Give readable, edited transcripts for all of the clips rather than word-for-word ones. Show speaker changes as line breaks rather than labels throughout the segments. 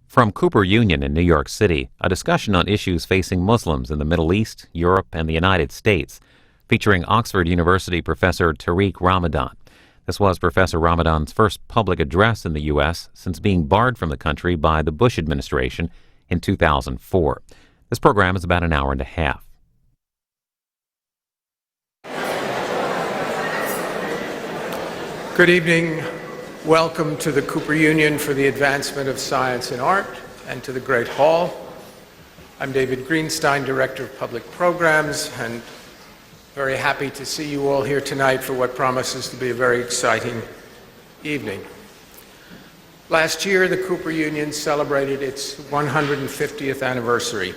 From Cooper Union in New York City, a discussion on issues facing Muslims in the Middle East, Europe, and the United States, featuring Oxford University professor Tariq Ramadan. This was Professor Ramadan's first public address in the U.S. since being barred from the country by the Bush administration in 2004. This program is about an hour and a half.
Good evening. Welcome to the Cooper Union for the Advancement of Science and Art and to the Great Hall. I'm David Greenstein, Director of Public Programs, and very happy to see you all here tonight for what promises to be a very exciting evening. Last year, the Cooper Union celebrated its 150th anniversary.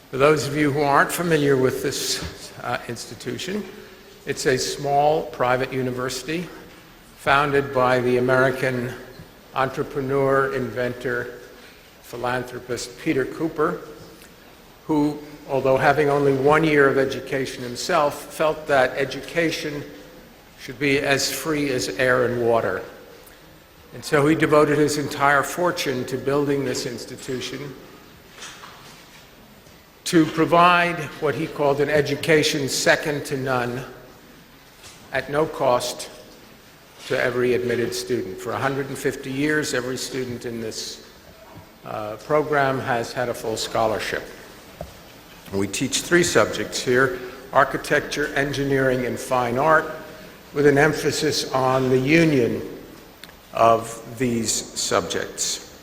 For those of you who aren't familiar with this institution, it's a small private university founded by the American entrepreneur, inventor, philanthropist Peter Cooper, who, although having only 1 year of education himself, felt that education should be as free as air and water. And so he devoted his entire fortune to building this institution to provide what he called an education second to none, at no cost to every admitted student. For 150 years, every student in this program has had a full scholarship. We teach 3 subjects here: architecture, engineering, and fine art, with an emphasis on the union of these subjects.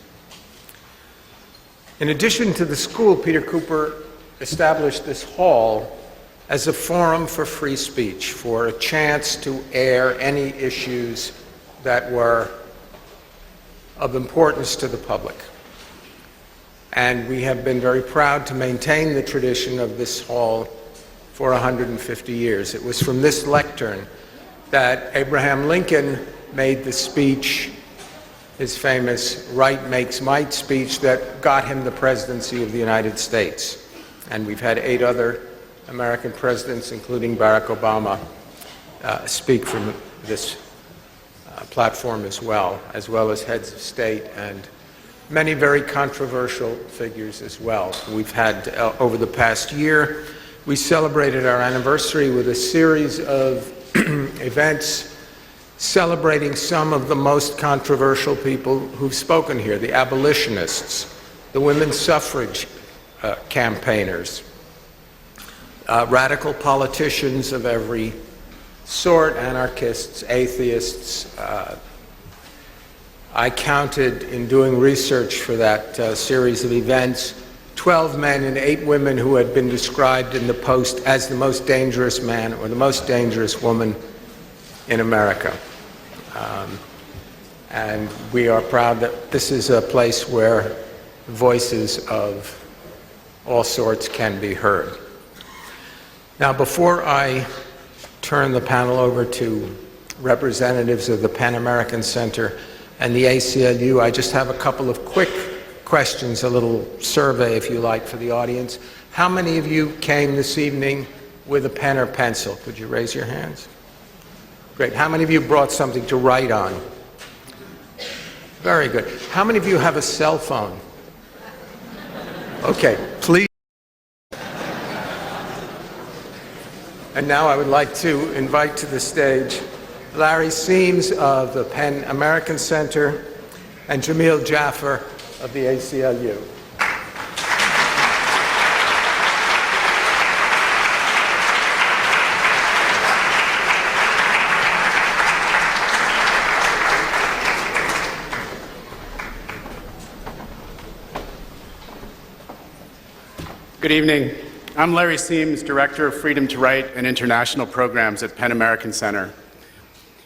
In addition to the school, Peter Cooper established this hall as a forum for free speech, for a chance to air any issues that were of importance to the public. And we have been very proud to maintain the tradition of this hall for 150 years. It was from this lectern that Abraham Lincoln made the speech, his famous "Right Makes Might" speech, that got him the presidency of the United States. And we've had 8 other American presidents, including Barack Obama, speak from this platform as well as heads of state and many very controversial figures as well. We've had, over the past year, we celebrated our anniversary with a series of events celebrating some of the most controversial people who've spoken here: the abolitionists, the women's suffrage campaigners, radical politicians of every sort, anarchists, atheists. I counted, in doing research for that series of events, 12 men and 8 women who had been described in the Post as the most dangerous man or the most dangerous woman in America. And we are proud that this is a place where voices of all sorts can be heard. Now, before I turn the panel over to representatives of the Pan American Center and the ACLU, I just have a couple of quick questions, a little survey, if you like, for the audience. How many of you came this evening with a pen or pencil? Could you raise your hands? Great. How many of you brought something to write on? Very good. How many of you have a cell phone? Okay, please. And now I would like to invite to the stage Larry Seams of the Pan American Center and Jamil Jaffer of the ACLU.
Good evening. I'm Larry Seams, Director of Freedom to Write and International Programs at Pan American Center.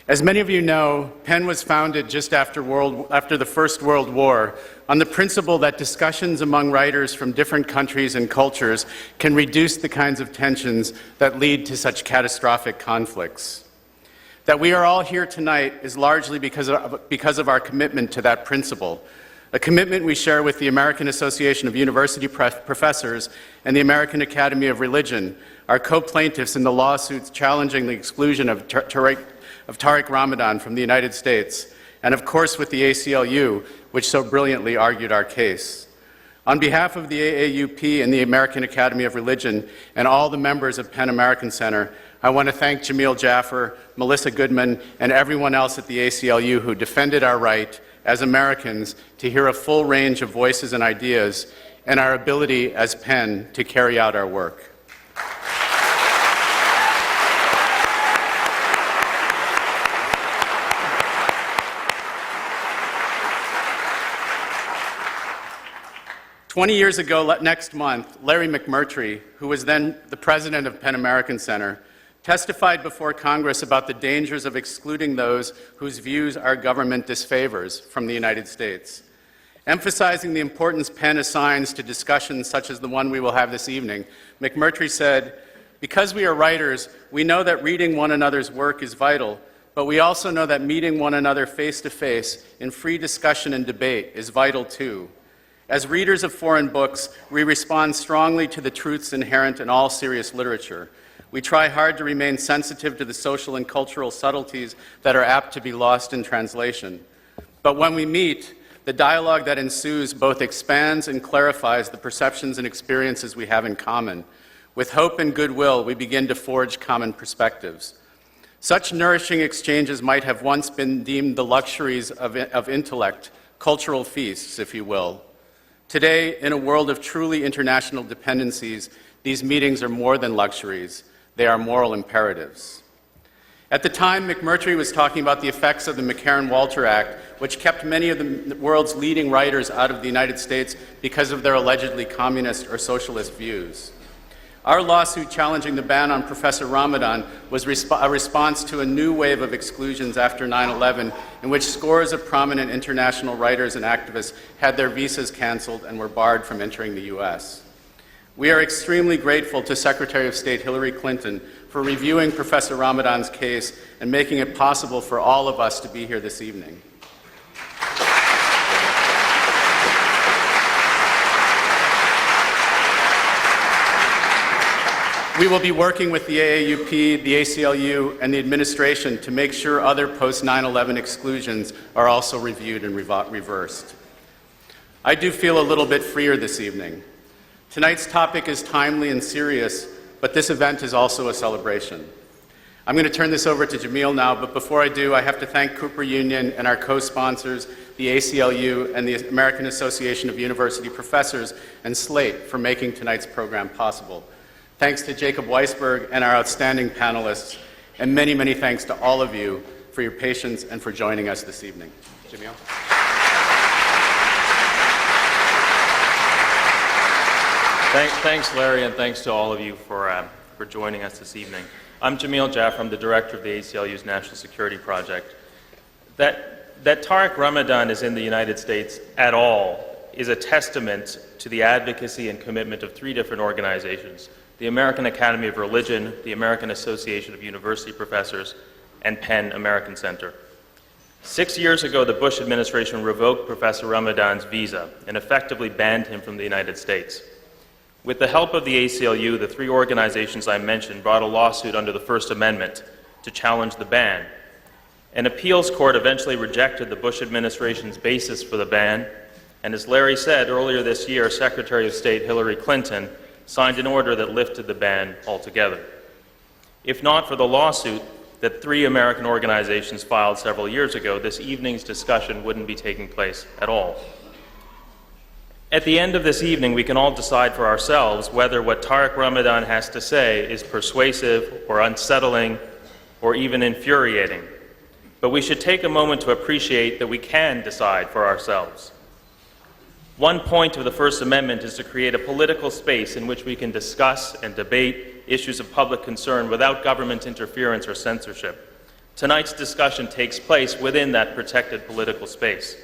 As many of you know, PEN was founded just after the First World War on the principle that discussions among writers from different countries and cultures can reduce the kinds of tensions that lead to such catastrophic conflicts. That we are all here tonight is largely because of our commitment to that principle, a commitment we share with the American Association of University Professors and the American Academy of Religion, our co-plaintiffs in the lawsuits challenging the exclusion of Tariq Ramadan from the United States, and of course with the ACLU, which so brilliantly argued our case. On behalf of the AAUP and the American Academy of Religion and all the members of Penn American Center, I want to thank Jamil Jaffer, Melissa Goodman, and everyone else at the ACLU who defended our right as Americans to hear a full range of voices and ideas, and our ability as Penn to carry out our work. "20 years ago, next month, Larry McMurtry, who was then the president of Penn American Center, testified before Congress about the dangers of excluding those whose views our government disfavors from the United States. Emphasizing the importance Penn assigns to discussions such as the one we will have this evening, McMurtry said, "Because we are writers, we know that reading one another's work is vital, but we also know that meeting one another face to face in free discussion and debate is vital too. As readers of foreign books, we respond strongly to the truths inherent in all serious literature. We try hard to remain sensitive to the social and cultural subtleties that are apt to be lost in translation. But when we meet, the dialogue that ensues both expands and clarifies the perceptions and experiences we have in common. With hope and goodwill, we begin to forge common perspectives. Such nourishing exchanges might have once been deemed the luxuries of intellect, cultural feasts, if you will. Today, in a world of truly international dependencies, these meetings are more than luxuries. They are moral imperatives." At the time, McMurtry was talking about the effects of the McCarran-Walter Act, which kept many of the world's leading writers out of the United States because of their allegedly communist or socialist views. Our lawsuit challenging the ban on Professor Ramadan was a response to a new wave of exclusions after 9/11, in which scores of prominent international writers and activists had their visas canceled and were barred from entering the U.S. We are extremely grateful to Secretary of State Hillary Clinton for reviewing Professor Ramadan's case and making it possible for all of us to be here this evening. We will be working with the AAUP, the ACLU, and the administration to make sure other post-9/11 exclusions are also reviewed and reversed. I do feel a little bit freer this evening. Tonight's topic is timely and serious, but this event is also a celebration. I'm going to turn this over to Jamil now, but before I do, I have to thank Cooper Union and our co-sponsors, the ACLU and the American Association of University Professors, and Slate for making tonight's program possible. Thanks to Jacob Weisberg and our outstanding panelists, and many, many thanks to all of you for your patience and for joining us this evening. Jamil?
Thanks, Larry, and thanks to all of you for joining us this evening. I'm Jamil Jaffer. I'm the director of the ACLU's National Security Project. That Tariq Ramadan is in the United States at all is a testament to the advocacy and commitment of three different organizations: the American Academy of Religion, the American Association of University Professors, and Penn American Center. 6 years ago, the Bush administration revoked Professor Ramadan's visa and effectively banned him from the United States. With the help of the ACLU, the three organizations I mentioned brought a lawsuit under the First Amendment to challenge the ban. An appeals court eventually rejected the Bush administration's basis for the ban, and as Larry said, earlier this year, Secretary of State Hillary Clinton signed an order that lifted the ban altogether. If not for the lawsuit that three American organizations filed several years ago, this evening's discussion wouldn't be taking place at all. At the end of this evening, we can all decide for ourselves whether what Tariq Ramadan has to say is persuasive or unsettling or even infuriating. But we should take a moment to appreciate that we can decide for ourselves. One point of the First Amendment is to create a political space in which we can discuss and debate issues of public concern without government interference or censorship. Tonight's discussion takes place within that protected political space.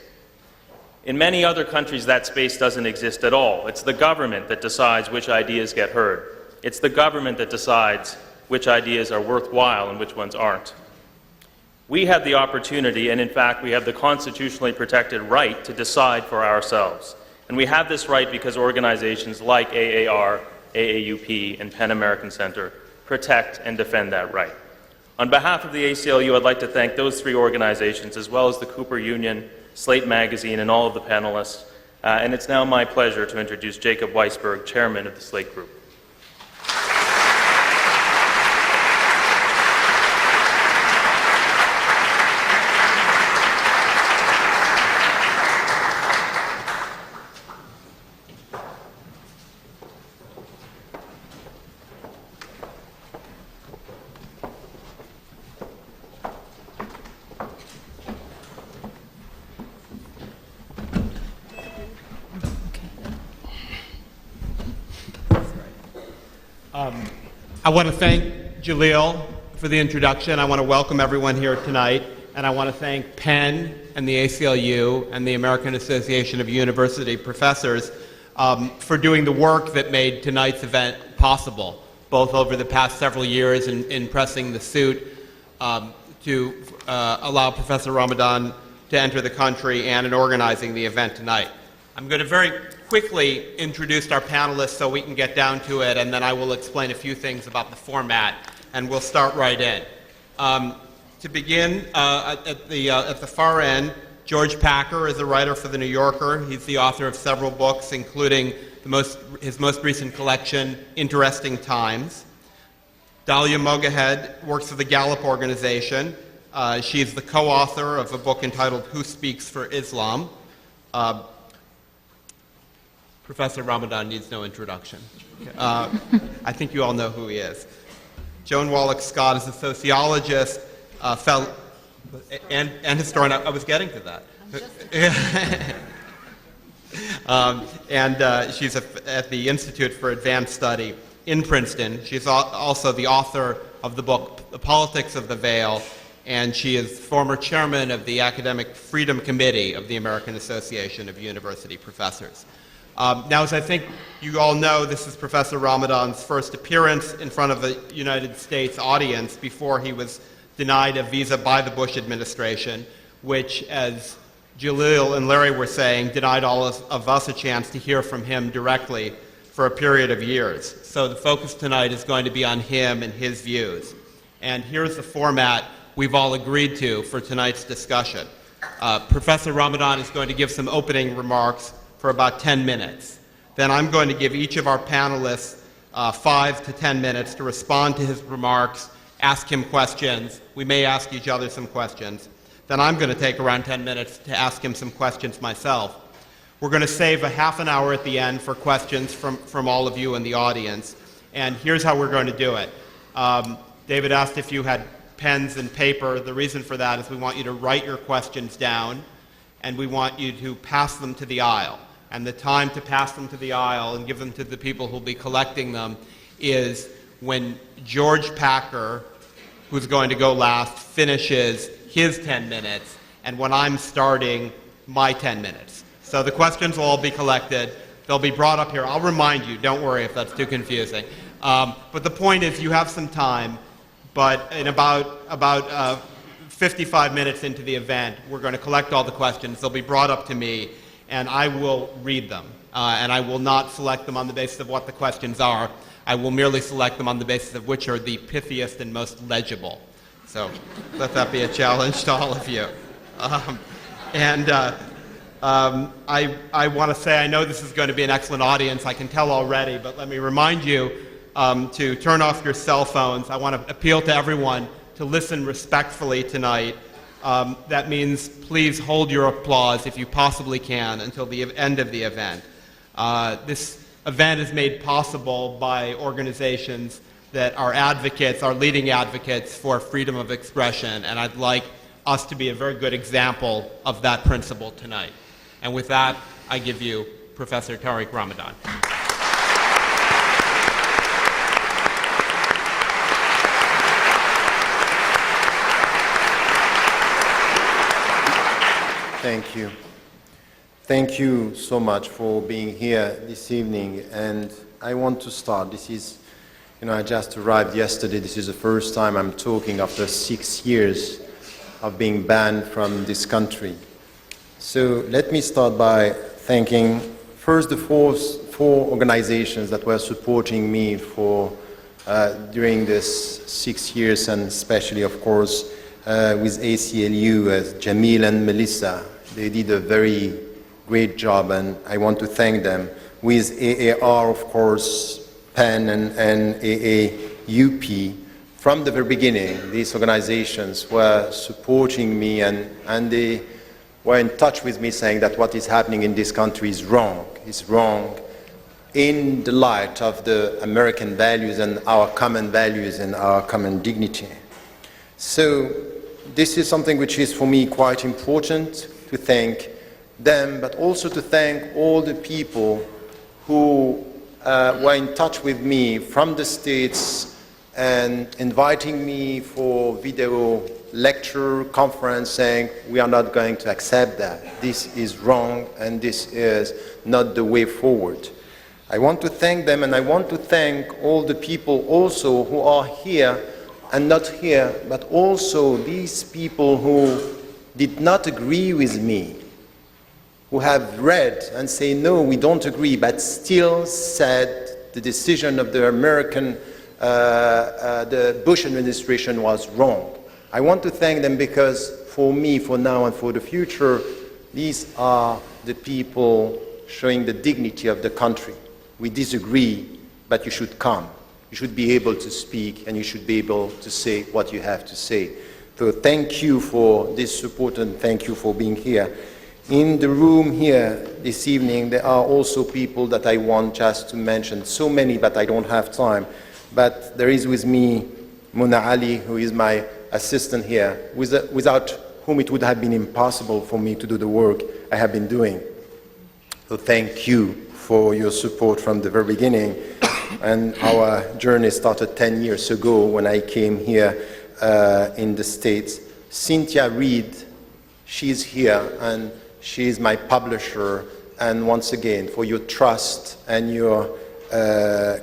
In many other countries, that space doesn't exist at all. It's the government that decides which ideas get heard. It's the government that decides which ideas are worthwhile and which ones aren't. We have the opportunity, and in fact, we have the constitutionally protected right to decide for ourselves. And we have this right because organizations like AAR, AAUP, and Penn American Center protect and defend that right. On behalf of the ACLU, I'd like to thank those three organizations, as well as the Cooper Union, Slate Magazine, and all of the panelists. And it's now my pleasure to introduce Jacob Weisberg, Chairman of the Slate Group.
I want to thank Jaleel for the introduction. I want to welcome everyone here tonight, and I want to thank Penn and the ACLU and the American Association of University Professors for doing the work that made tonight's event possible, both over the past several years in pressing the suit to allow Professor Ramadan to enter the country and in organizing the event tonight. I'm going to very quickly introduce our panelists so we can get down to it, and then I will explain a few things about the format, and we'll start right in. To begin, at the far end, George Packer is a writer for The New Yorker. He's the author of several books, including his most recent collection, Interesting Times. Dalia Mogahed works for the Gallup organization. She's the co-author of a book entitled Who Speaks for Islam? Professor Ramadan needs no introduction. I think you all know who he is. Joan Wallach Scott is a sociologist, and historian. I was getting to that. She's at the Institute for Advanced Study in Princeton. She's also the author of the book The Politics of the Veil, and she is former chairman of the Academic Freedom Committee of the American Association of University Professors. Now, as I think you all know, this is Professor Ramadan's first appearance in front of a United States audience before he was denied a visa by the Bush administration, which, as Jaleel and Larry were saying, denied all of us a chance to hear from him directly for a period of years. So the focus tonight is going to be on him and his views. And here's the format we've all agreed to for tonight's discussion. Professor Ramadan is going to give some opening remarks for about 10 minutes. Then I'm going to give each of our panelists 5 to 10 minutes to respond to his remarks, ask him questions. We may ask each other some questions. Then I'm going to take around 10 minutes to ask him some questions myself. We're going to save a half an hour at the end for questions from all of you in the audience. And here's how we're going to do it. David asked if you had pens and paper. The reason for that is we want you to write your questions down, and we want you to pass them to the aisle. And the time to pass them to the aisle and give them to the people who will be collecting them is when George Packer, who's going to go last, finishes his 10 minutes, and when I'm starting my 10 minutes. So the questions will all be collected. They'll be brought up here. I'll remind you, don't worry if that's too confusing. But the point is you have some time, but in about 55 minutes into the event, we're going to collect all the questions. They'll be brought up to me, and I will read them. And I will not select them on the basis of what the questions are. I will merely select them on the basis of which are the pithiest and most legible. So let that be a challenge to all of you. I want to say, I know this is going to be an excellent audience, I can tell already, but let me remind you to turn off your cell phones. I want to appeal to everyone to listen respectfully tonight. That means please hold your applause, if you possibly can, until the end of the event. This event is made possible by organizations that are advocates, are leading advocates for freedom of expression, and I'd like us to be a very good example of that principle tonight. And with that, I give you Professor Tariq Ramadan.
Thank you. Thank you so much for being here this evening. And I want to start. This is, I just arrived yesterday. This is the first time I'm talking after 6 years of being banned from this country. So let me start by thanking first the four organizations that were supporting me for during this 6 years, and especially, of course, with ACLU, Jamil and Melissa. They did a very great job, and I want to thank them. With AAR, of course, PEN and AAUP, from the very beginning, these organizations were supporting me, and they were in touch with me saying that what is happening in this country is wrong. It's wrong in the light of the American values and our common values and our common dignity. So this is something which is for me quite important, to thank them, but also to thank all the people who were in touch with me from the States and inviting me for video lecture, conference, saying we are not going to accept that. This is wrong and this is not the way forward. I want to thank them, and I want to thank all the people also who are here and not here, but also these people who did not agree with me, who have read and say, no, we don't agree, but still said the decision of the American, the Bush administration was wrong. I want to thank them because for me, for now and for the future, these are the people showing the dignity of the country. We disagree, but you should come. You should be able to speak, and you should be able to say what you have to say. So thank you for this support, and thank you for being here. In the room here this evening, there are also people that I want just to mention. So many, but I don't have time. But there is with me Mona Ali, who is my assistant here, without whom it would have been impossible for me to do the work I have been doing. So thank you for your support from the very beginning. And our journey started 10 years ago when I came here in the States. Cynthia Reed, she's here, and she's my publisher. And once again, for your trust and your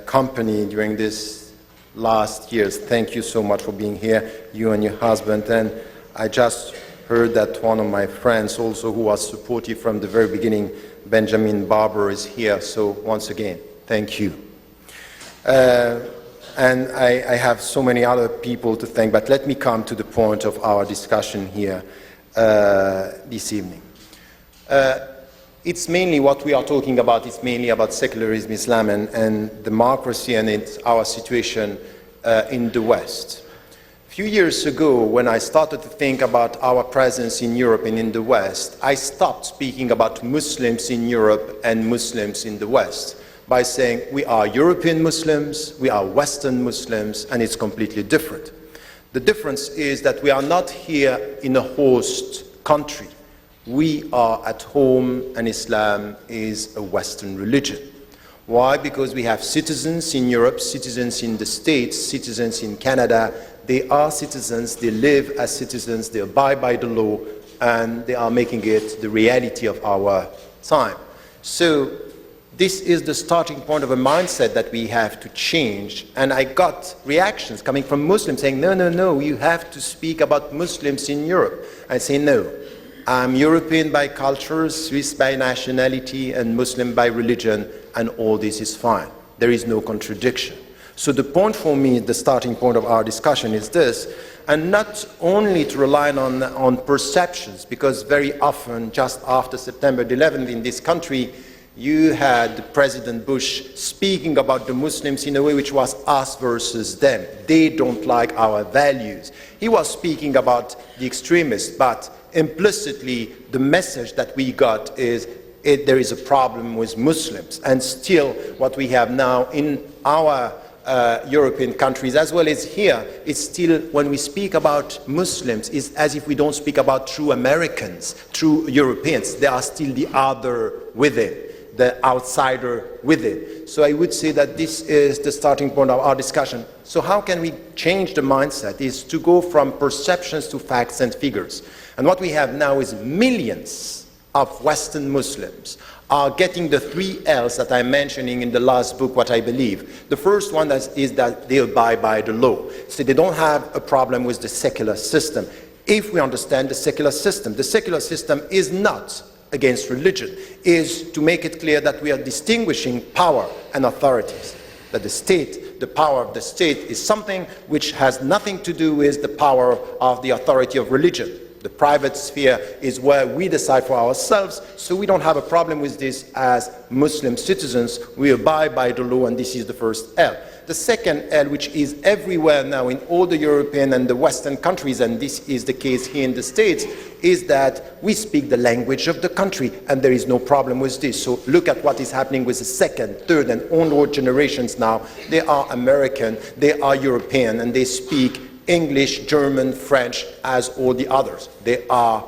company during this last years. Thank you so much for being here, you and your husband. And I just heard that one of my friends also who was supportive from the very beginning, Benjamin Barber, is here. So once again, thank you. And I have so many other people to thank, but let me come to the point of our discussion here this evening. It's mainly what we are talking about, it's mainly about secularism, Islam, and democracy, and it's our situation in the West. A few years ago, when I started to think about our presence in Europe and in the West, I stopped speaking about Muslims in Europe and Muslims in the West by saying we are European Muslims, we are Western Muslims, and it's completely different. The difference is that we are not here in a host country. We are at home, and Islam is a Western religion. Why? Because we have citizens in Europe, citizens in the States, citizens in Canada. They are citizens, they live as citizens, they abide by the law, and they are making it the reality of our time. So this is the starting point of a mindset that we have to change. And I got reactions coming from Muslims saying, no, no, no, you have to speak about Muslims in Europe. I say, no. I'm European by culture, Swiss by nationality, and Muslim by religion, and all this is fine. There is no contradiction. So the point for me, the starting point of our discussion is this, and not only to rely on perceptions, because very often, just after September 11th in this country, you had President Bush speaking about the Muslims in a way which was us versus them. They don't like our values. He was speaking about the extremists, but implicitly the message that we got is there is a problem with Muslims. And still what we have now in our European countries as well as here, it's still when we speak about Muslims, it's as if we don't speak about true Americans, true Europeans. There are still the other within, the outsider with it. So I would say that this is the starting point of our discussion. So how can we change the mindset? Is to go from perceptions to facts and figures. And what we have now is millions of Western Muslims are getting the 3 L's that I'm mentioning in the last book, what I believe. The first one is that they abide by the law. So they don't have a problem with the secular system. If we understand the secular system is not against religion, is to make it clear that we are distinguishing power and authorities, that the state the power of the state is something which has nothing to do with the power of the authority of religion. The private sphere is where we decide for ourselves, so we don't have a problem with this as Muslim citizens. We abide by the law, and this is the first L. The second L, which is everywhere now in all the European and the Western countries, and this is the case here in the States, is that we speak the language of the country, and there is no problem with this. So look at what is happening with the second, third, and onward generations now. They are American, they are European, and they speak English, German, French, as all the others. They are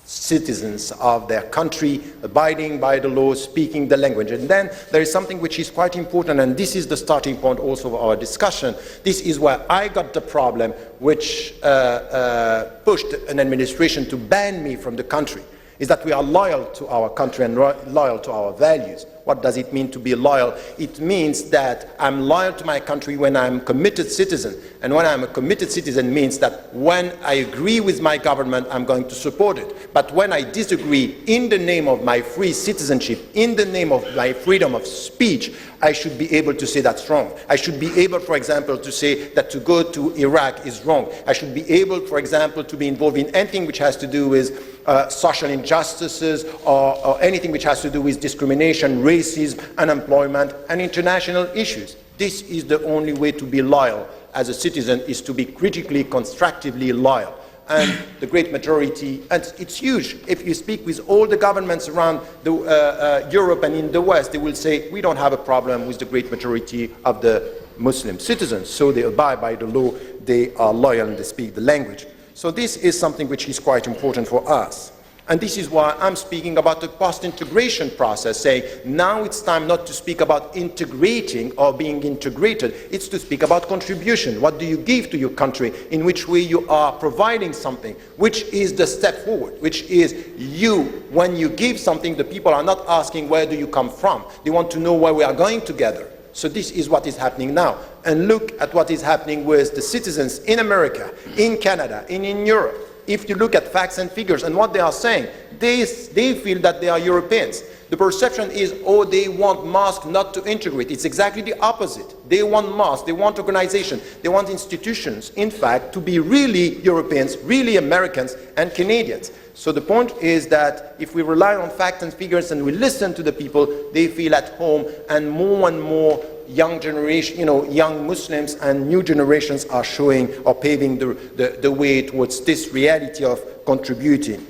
citizens of their country, abiding by the law, speaking the language. And then there is something which is quite important, and this is the starting point also of our discussion. This is where I got the problem which pushed an administration to ban me from the country, is that we are loyal to our country and loyal to our values. What does it mean to be loyal? It means that I'm loyal to my country when I'm a committed citizen. And when I'm a committed citizen means that when I agree with my government, I'm going to support it. But when I disagree, in the name of my free citizenship, in the name of my freedom of speech, I should be able to say that's wrong. I should be able, for example, to say that to go to Iraq is wrong. I should be able, for example, to be involved in anything which has to do with social injustices or anything which has to do with discrimination, racism, unemployment, and international issues. This is the only way to be loyal as a citizen, is to be critically, constructively loyal. And the great majority, and it's huge. If you speak with all the governments around Europe and in the West, they will say, we don't have a problem with the great majority of the Muslim citizens. So they abide by the law, they are loyal, and they speak the language. So this is something which is quite important for us. And this is why I'm speaking about the post-integration process, saying now it's time not to speak about integrating or being integrated, it's to speak about contribution. What do you give to your country? In which way you are providing something? Which is the step forward? Which is you, when you give something, the people are not asking where do you come from? They want to know where we are going together. So this is what is happening now. And look at what is happening with the citizens in America, in Canada, and in Europe. If you look at facts and figures and what they are saying, they feel that they are Europeans. The perception is, oh, they want mosques not to integrate. It's exactly the opposite. They want mosques, they want organization, they want institutions, in fact, to be really Europeans, really Americans and Canadians. So the point is that if we rely on facts and figures and we listen to the people, they feel at home, and more young generation, young Muslims and new generations are showing or paving the way towards this reality of contributing.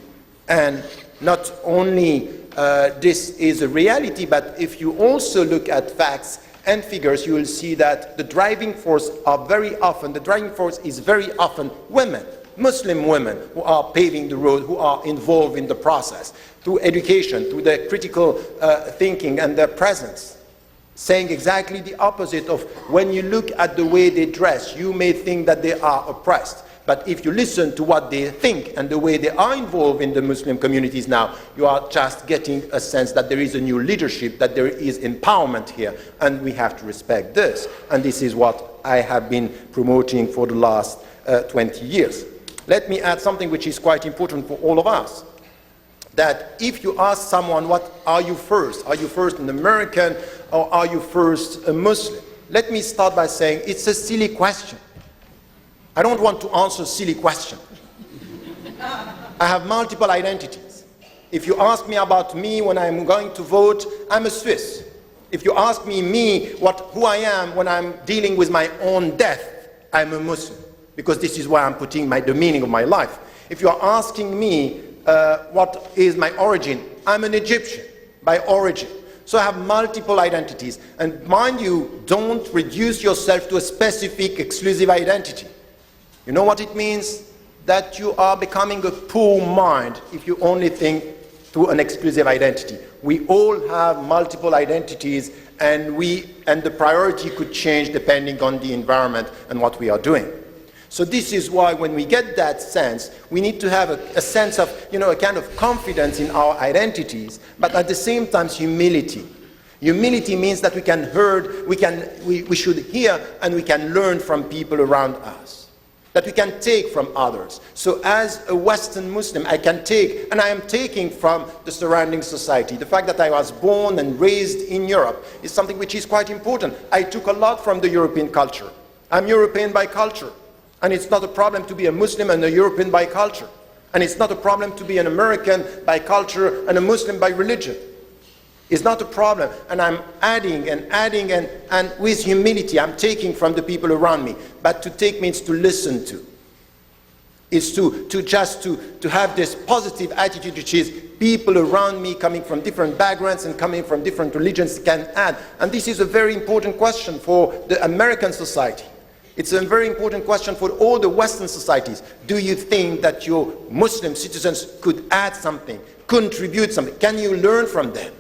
And not only this is a reality, but if you also look at facts and figures, you will see that the driving force is very often women. Muslim women who are paving the road, who are involved in the process, through education, through their critical thinking and their presence, saying exactly the opposite of when you look at the way they dress, you may think that they are oppressed. But if you listen to what they think and the way they are involved in the Muslim communities now, you are just getting a sense that there is a new leadership, that there is empowerment here, and we have to respect this. And this is what I have been promoting for the last 20 years. Let me add something which is quite important for all of us. That if you ask someone, what are you first? Are you first an American or are you first a Muslim? Let me start by saying it's a silly question. I don't want to answer a silly question. I have multiple identities. If you ask me about me when I'm going to vote, I'm a Swiss. If you ask me who I am when I'm dealing with my own death, I'm a Muslim. Because this is where I'm putting the meaning of my life. If you are asking me what is my origin, I'm an Egyptian by origin. So I have multiple identities. And mind you, don't reduce yourself to a specific exclusive identity. You know what it means? That you are becoming a poor mind if you only think through an exclusive identity. We all have multiple identities, and the priority could change depending on the environment and what we are doing. So this is why when we get that sense, we need to have a sense of, a kind of confidence in our identities, but at the same time humility. Humility means that we should hear and we can learn from people around us. that we can take from others. So as a Western Muslim, I can take, and I am taking from the surrounding society. The fact that I was born and raised in Europe is something which is quite important. I took a lot from the European culture. I'm European by culture, and it's not a problem to be a Muslim and a European by culture. And it's not a problem to be an American by culture and a Muslim by religion. It's not a problem, and I'm adding and with humility I'm taking from the people around me. But to take means to listen to. Is to have this positive attitude, which is people around me coming from different backgrounds and coming from different religions can add. And this is a very important question for the American society. It's a very important question for all the Western societies. Do you think that your Muslim citizens could add something, contribute something? Can you learn from them?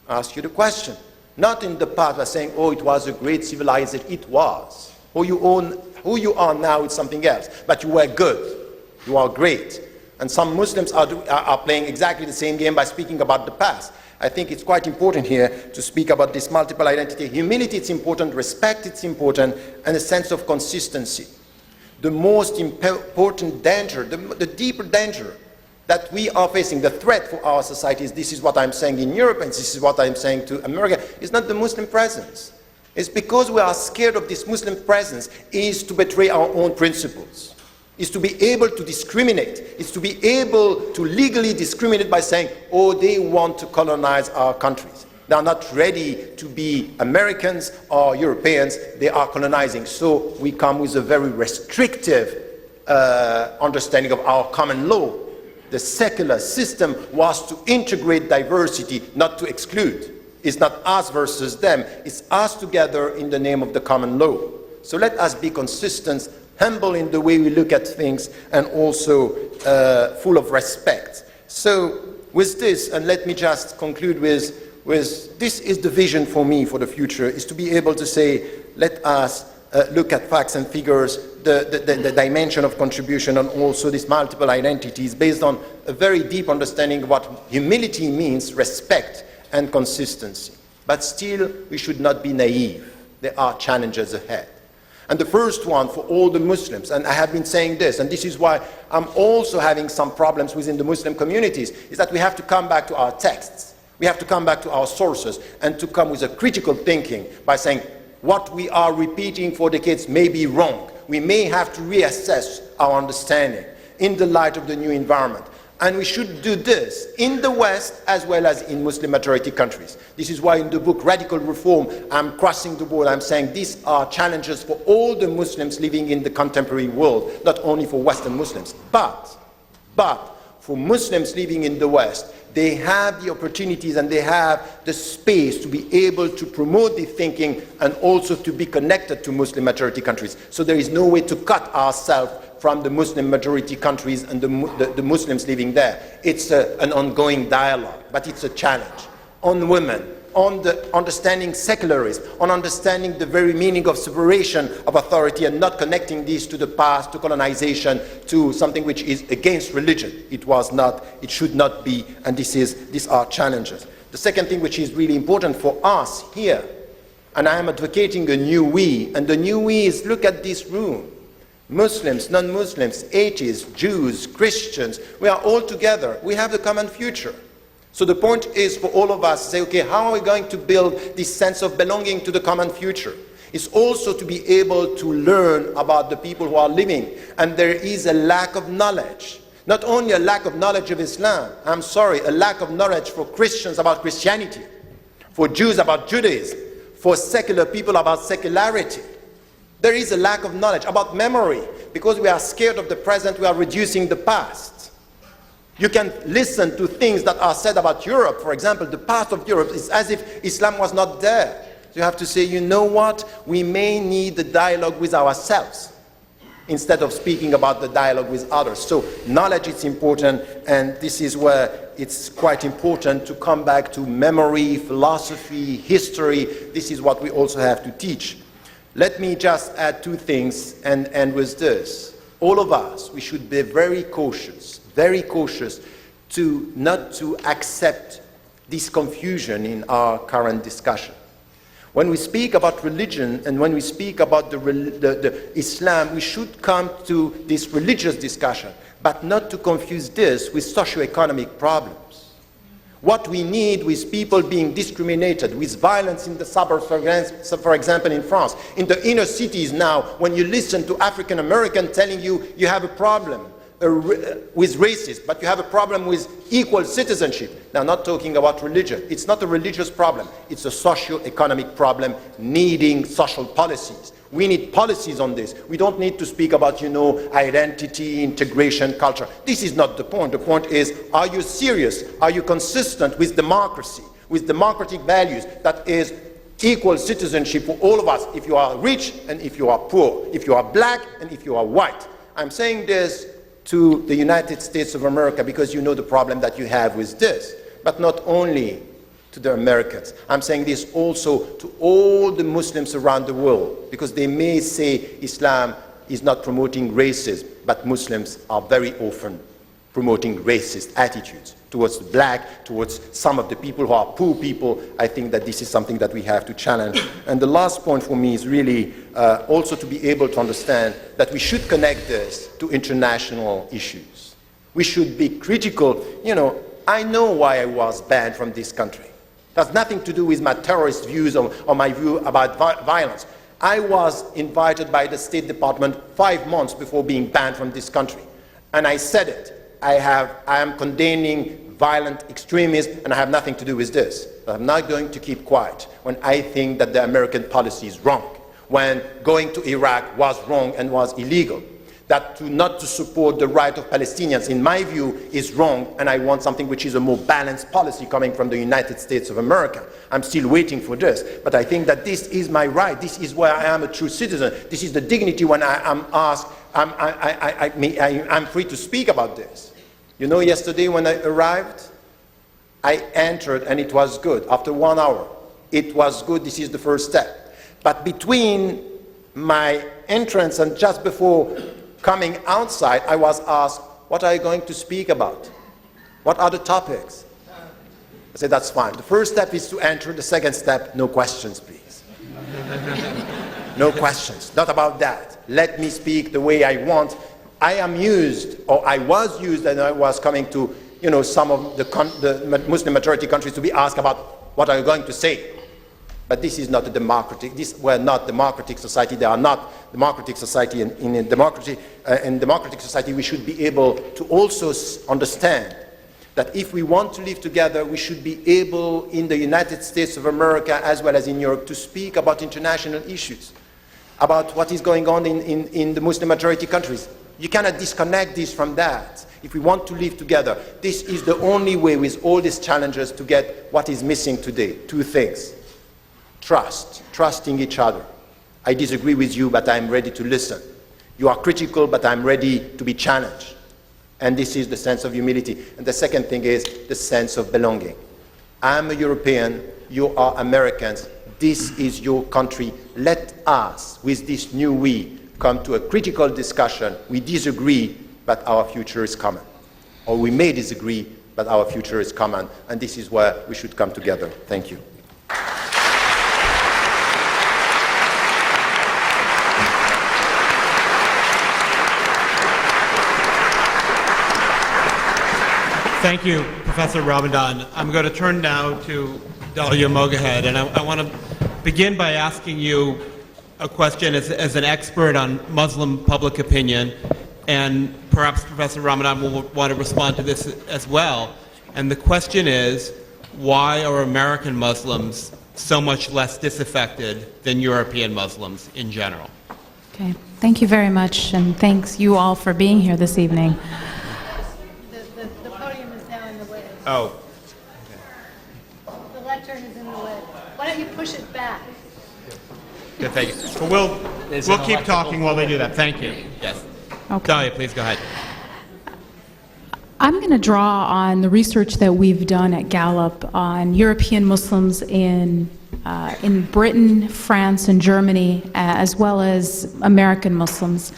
Ask you the question. Not in the past by saying, oh, it was a great civilization. It was. Who you are now is something else. But you were good. You are great. And some Muslims are playing exactly the same game by speaking about the past. I think it's quite important here to speak about this multiple identity. Humility, it's important. Respect, it's important. And a sense of consistency. The most important danger, the deeper danger that we are facing, the threat for our societies, this is what I'm saying in Europe and this is what I'm saying to America, is not the Muslim presence. It's because we are scared of this Muslim presence is to betray our own principles. Is to be able to discriminate. Is to be able to legally discriminate by saying, oh, they want to colonize our countries. They are not ready to be Americans or Europeans. They are colonizing. So we come with a very restrictive understanding of our common law. The secular system was to integrate diversity, not to exclude. It's not us versus them. It's us together in the name of the common law. So let us be consistent, humble in the way we look at things, and also full of respect. So with this, and let me just conclude with this is the vision for me for the future, is to be able to say, let us look at facts and figures, the dimension of contribution, and also these multiple identities based on a very deep understanding of what humility means, respect and consistency. But still, we should not be naive. There are challenges ahead. And the first one for all the Muslims, and I have been saying this, and this is why I'm also having some problems within the Muslim communities, is that we have to come back to our texts. We have to come back to our sources and to come with a critical thinking by saying, what we are repeating for decades may be wrong. We may have to reassess our understanding in the light of the new environment. And we should do this in the West as well as in Muslim majority countries. This is why in the book Radical Reform, I'm crossing the board. I'm saying these are challenges for all the Muslims living in the contemporary world, not only for Western Muslims. But for Muslims living in the West, they have the opportunities and they have the space to be able to promote the thinking and also to be connected to Muslim majority countries. So there is no way to cut ourselves from the Muslim majority countries and the Muslims living there. It's an ongoing dialogue, but it's a challenge on women, on the understanding secularism, on understanding the very meaning of separation of authority and not connecting this to the past, to colonization, to something which is against religion. It was not, it should not be, and these are challenges. The second thing which is really important for us here, and I am advocating a new we, and the new we is look at this room. Muslims, non-Muslims, atheists, Jews, Christians, we are all together. We have a common future. So the point is for all of us to say, okay, how are we going to build this sense of belonging to the common future? It's also to be able to learn about the people who are living. And there is a lack of knowledge. Not only a lack of knowledge of Islam, I'm sorry, a lack of knowledge for Christians about Christianity, for Jews about Judaism, for secular people about secularity. There is a lack of knowledge about memory. Because we are scared of the present, we are reducing the past. You can listen to things that are said about Europe. For example, the past of Europe is as if Islam was not there. So you have to say, you know what? We may need the dialogue with ourselves instead of speaking about the dialogue with others. So knowledge is important, and this is where it's quite important to come back to memory, philosophy, history. This is what we also have to teach. Let me just add two things and end with this. All of us, we should be very cautious to not to accept this confusion in our current discussion. When we speak about religion and when we speak about the Islam, we should come to this religious discussion, but not to confuse this with socio-economic problems. What we need with people being discriminated, with violence in the suburbs, for example, in France, in the inner cities now, when you listen to African Americans telling you you have a problem with racism, but you have a problem with equal citizenship. Now, not talking about religion. It's not a religious problem. It's a socio-economic problem needing social policies. We need policies on this. We don't need to speak about, identity, integration, culture. This is not the point. The point is, are you serious? Are you consistent with democracy, with democratic values that is equal citizenship for all of us, if you are rich and if you are poor, if you are black and if you are white? I'm saying this to the United States of America because you know the problem that you have with this, but not only to the Americans. I'm saying this also to all the Muslims around the world, because they may say Islam is not promoting racism, but Muslims are very often promoting racist attitudes towards the black, towards some of the people who are poor people. I think that this is something that we have to challenge. And the last point for me is really also to be able to understand that we should connect this to international issues. We should be critical. I know why I was banned from this country. It has nothing to do with my terrorist views or my view about violence. I was invited by the State Department 5 months before being banned from this country. And I said it. I am condemning violent extremism, and I have nothing to do with this. But I'm not going to keep quiet when I think that the American policy is wrong, when going to Iraq was wrong and was illegal, that not to support the right of Palestinians, in my view, is wrong, and I want something which is a more balanced policy coming from the United States of America. I'm still waiting for this, but I think that this is my right. This is where I am a true citizen. This is the dignity when I am asked, I'm free to speak about this. Yesterday when I arrived, I entered and it was good. After 1 hour, it was good. This is the first step. But between my entrance and just before coming outside, I was asked, what are you going to speak about? What are the topics? I said, that's fine. The first step is to enter. The second step, no questions, please. No questions. Not about that. Let me speak the way I want. I am used, or I was used, and I was coming to, some of the Muslim majority countries to be asked about what are you going to say. But this is not a democratic. We're not democratic society. They are not democratic society. In democratic society, we should be able to also understand that if we want to live together, we should be able, in the United States of America as well as in Europe, to speak about international issues, about what is going on in the Muslim majority countries. You cannot disconnect this from that. If we want to live together, this is the only way with all these challenges to get what is missing today. 2 things. Trusting each other. I disagree with you, but I'm ready to listen. You are critical, but I'm ready to be challenged. And this is the sense of humility. And the second thing is the sense of belonging. I'm a European, you are Americans, this is your country. Let us, with this new we, come to a critical discussion. We disagree, but our future is common. Or we may disagree, but our future is common. And this is where we should come together. Thank you.
Thank you, Professor Ramadan. I'm going to turn now to Dalia Mogahed, and I want to begin by asking you a question as an expert on Muslim public opinion, and perhaps Professor Ramadan will want to respond to this as well. And the question is, why are American Muslims so much less disaffected than European Muslims in general?
Okay, thank you very much, and thanks you all for being here this evening.
The podium is now in the way.
Oh.
The lectern is in the way. Why don't you push it back?
Good, thank you. So we'll keep talking while they do that. Thank you. Yes.
Okay.
Dalia, please go ahead.
I'm going to draw on the research that we've done at Gallup on European Muslims in Britain, France, and Germany, as well as American Muslims.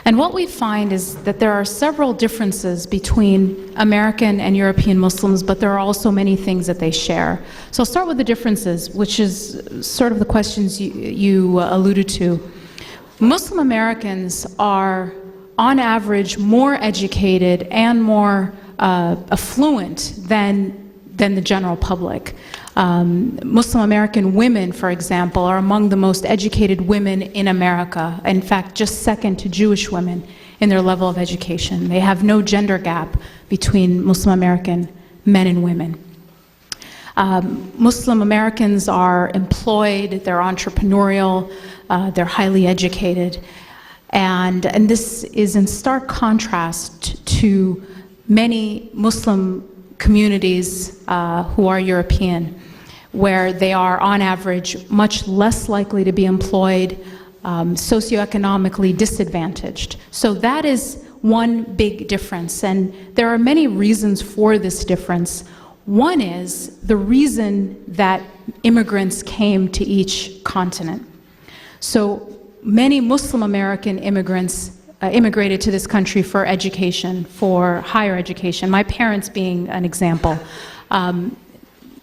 And what we find is that there are several differences between American and European Muslims, but there are also many things that they share. So I'll start with the differences, which is sort of the questions you alluded to. Muslim Americans are, on average, more educated and more affluent than the general public. Muslim American women, for example, are among the most educated women in America. In fact, just second to Jewish women in their level of education. They have no gender gap between Muslim American men and women. Muslim Americans are employed, they're entrepreneurial, they're highly educated. And this is in stark contrast to many Muslim communities who are European, where they are, on average, much less likely to be employed, socioeconomically disadvantaged. So that is one big difference, and there are many reasons for this difference. One is the reason that immigrants came to each continent. So many Muslim American immigrants immigrated to this country for education, for higher education, my parents being an example.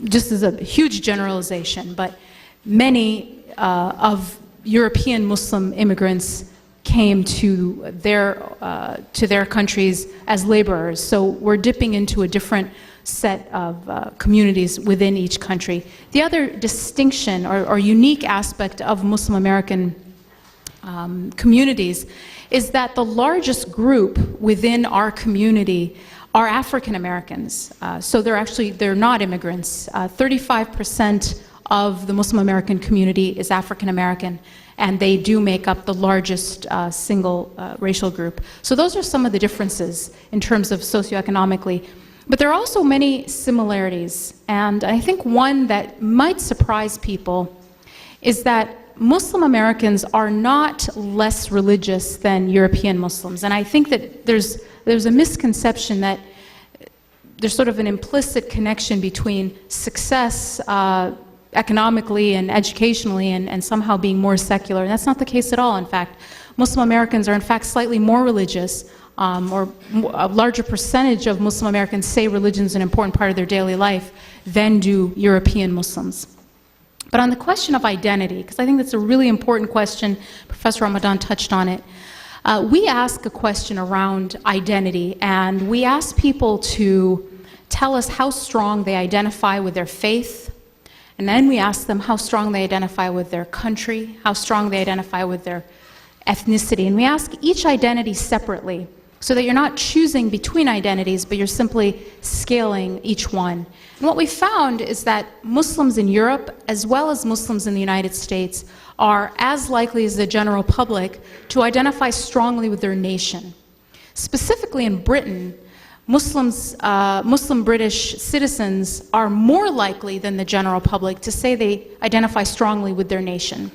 Just as a huge generalization, but many of European Muslim immigrants came to their countries as laborers. So we're dipping into a different set of communities within each country. The other distinction or unique aspect of Muslim American communities is that the largest group within our community are African Americans. So they're not immigrants. 35% of the Muslim American community is African American, and they do make up the largest single racial group. So those are some of the differences in terms of socioeconomically. But there are also many similarities, and I think one that might surprise people is that Muslim Americans are not less religious than European Muslims. And I think that there's a misconception that there's sort of an implicit connection between success economically and educationally and somehow being more secular. And that's not the case at all, in fact. Muslim Americans are in fact slightly more religious, or a larger percentage of Muslim Americans say religion is an important part of their daily life than do European Muslims. But on the question of identity, because I think that's a really important question, Professor Ramadan touched on it, we ask a question around identity, and we ask people to tell us how strong they identify with their faith, and then we ask them how strong they identify with their country, how strong they identify with their ethnicity, and we ask each identity separately, so that you're not choosing between identities, but you're simply scaling each one. And what we found is that Muslims in Europe, as well as Muslims in the United States, are as likely as the general public to identify strongly with their nation. Specifically in Britain, Muslim British citizens are more likely than the general public to say they identify strongly with their nation.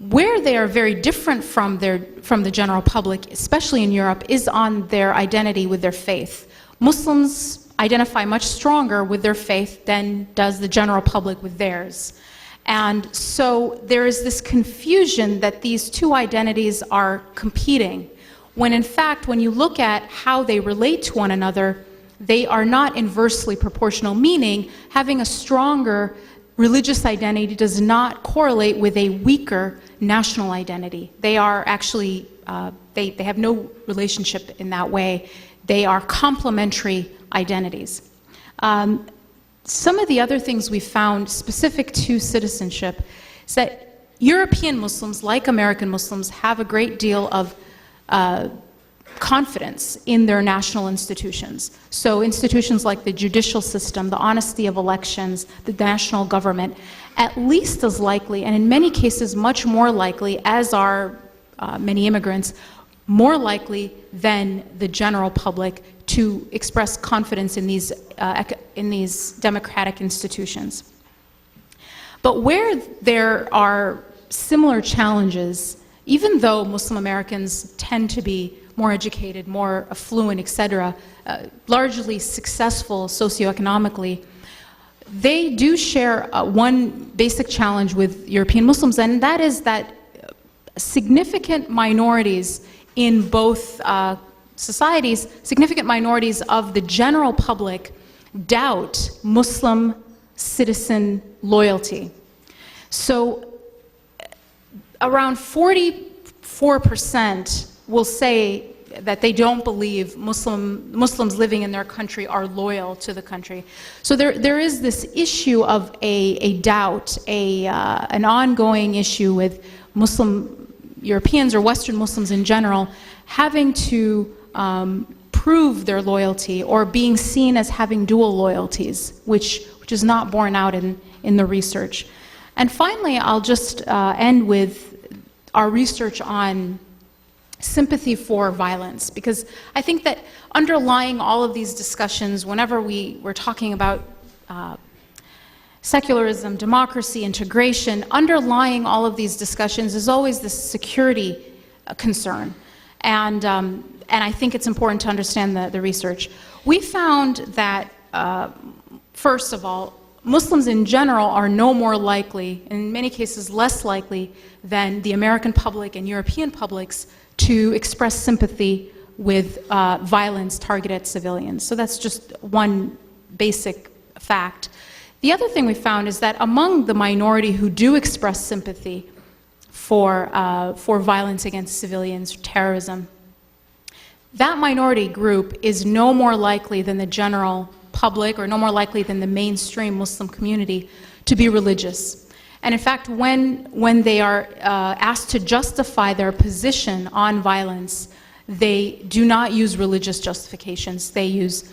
Where they are very different from the general public, especially in Europe, is on their identity with their faith. Muslims identify much stronger with their faith than does the general public with theirs. And so there is this confusion that these two identities are competing, when in fact, when you look at how they relate to one another, they are not inversely proportional, meaning having a stronger religious identity does not correlate with a weaker national identity. They are actually, they have no relationship in that way. They are complementary identities. Some of the other things we found specific to citizenship is that European Muslims, like American Muslims, have a great deal of confidence in their national institutions. So institutions like the judicial system, the honesty of elections, the national government, at least as likely, and in many cases much more likely, as are many immigrants, more likely than the general public to express confidence in these democratic institutions. But where there are similar challenges, even though Muslim Americans tend to be more educated, more affluent, etc., largely successful socioeconomically, they do share one basic challenge with European Muslims, and that is that significant minorities in both societies, significant minorities of the general public doubt Muslim citizen loyalty. So around 44% will say that they don't believe Muslims living in their country are loyal to the country. So there is this issue of a doubt, an ongoing issue with Muslim Europeans or Western Muslims in general having to prove their loyalty or being seen as having dual loyalties, which is not borne out in the research. And finally, I'll just end with our research on sympathy for violence, because I think that underlying all of these discussions, whenever we're talking about secularism, democracy, integration, underlying all of these discussions is always this security concern. And I think it's important to understand the research. We found that, first of all, Muslims in general are no more likely, in many cases less likely, than the American public and European publics to express sympathy with violence targeted at civilians. So that's just one basic fact. The other thing we found is that among the minority who do express sympathy for violence against civilians, terrorism, that minority group is no more likely than the general public, or no more likely than the mainstream Muslim community, to be religious. And in fact, when they are asked to justify their position on violence, they do not use religious justifications. They use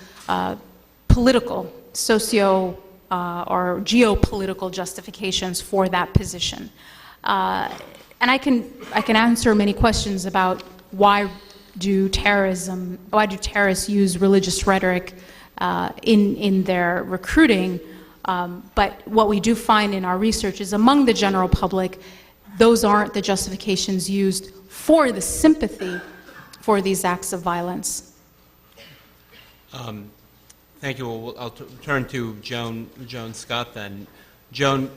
political, socio, or geopolitical justifications for that position. And I can answer many questions about why do terrorists use religious rhetoric in their recruiting, but what we do find in our research is among the general public, those aren't the justifications used for the sympathy for these acts of violence.
Thank you. Well, I'll turn to Joan Scott then. Joan,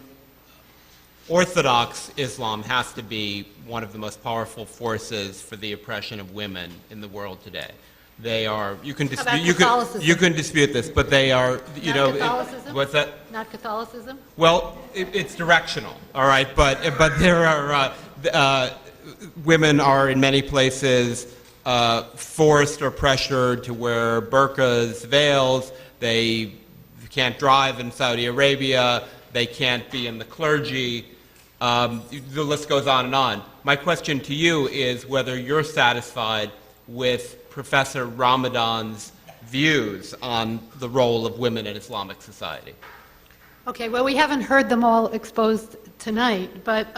Orthodox Islam has to be one of the most powerful forces for the oppression of women in the world today. They are, you can dispute this, but they are,
Catholicism?
What's that?
Not Catholicism?
Well, it's directional, all right, but there are, women are in many places forced or pressured to wear burqas, veils. They can't drive in Saudi Arabia. They can't be in the clergy. The list goes on and on. My question to you is whether you're satisfied with Professor Ramadan's views on the role of women in Islamic society.
Okay, well, we haven't heard them all exposed tonight, but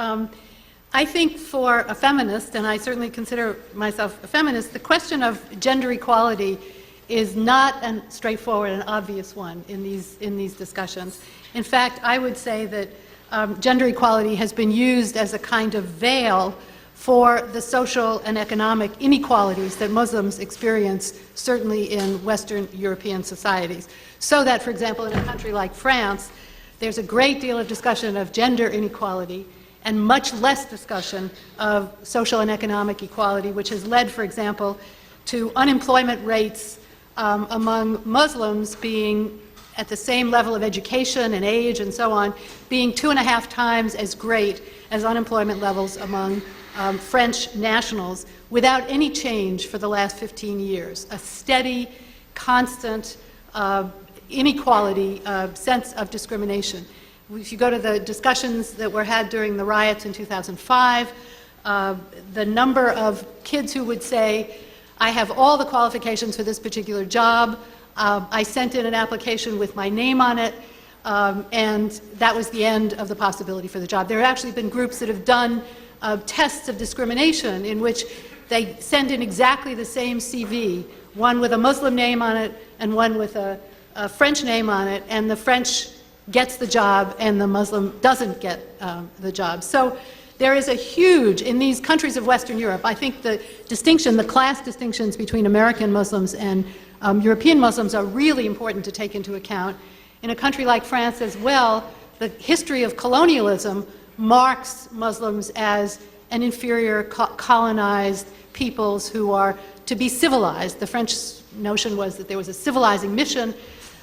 I think for a feminist, and I certainly consider myself a feminist, the question of gender equality is not a straightforward and obvious one in these discussions. In fact, I would say that gender equality has been used as a kind of veil for the social and economic inequalities that Muslims experience, certainly in Western European societies. So that, for example, in a country like France, there's a great deal of discussion of gender inequality and much less discussion of social and economic equality, which has led, for example, to unemployment rates among Muslims being at the same level of education and age and so on, being 2.5 times as great as unemployment levels among French nationals, without any change for the last 15 years. A steady, constant inequality, sense of discrimination. If you go to the discussions that were had during the riots in 2005, the number of kids who would say, I have all the qualifications for this particular job, I sent in an application with my name on it, and that was the end of the possibility for the job. There have actually been groups that have done tests of discrimination in which they send in exactly the same CV, one with a Muslim name on it and one with a French name on it, and the French gets the job and the Muslim doesn't get the job. So there is a huge, in these countries of Western Europe, I think the distinction, the class distinctions between American Muslims and European Muslims are really important to take into account. In a country like France as well, the history of colonialism marks Muslims as and inferior colonized peoples who are to be civilized. The French notion was that there was a civilizing mission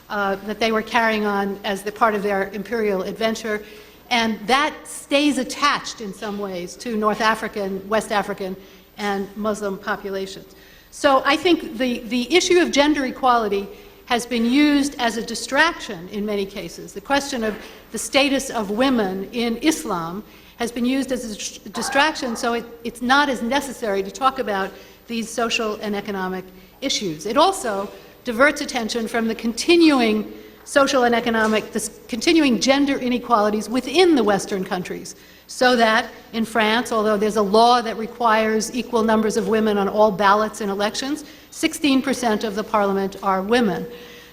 that they were carrying on as the part of their imperial adventure, and that stays attached in some ways to North African, West African, and Muslim populations. So I think the issue of gender equality has been used as a distraction in many cases. The question of the status of women in Islam has been used as a distraction, so it's not as necessary to talk about these social and economic issues. It also diverts attention from the continuing social and economic, the continuing gender inequalities within the Western countries, so that in France, although there's a law that requires equal numbers of women on all ballots in elections, 16% of the parliament are women.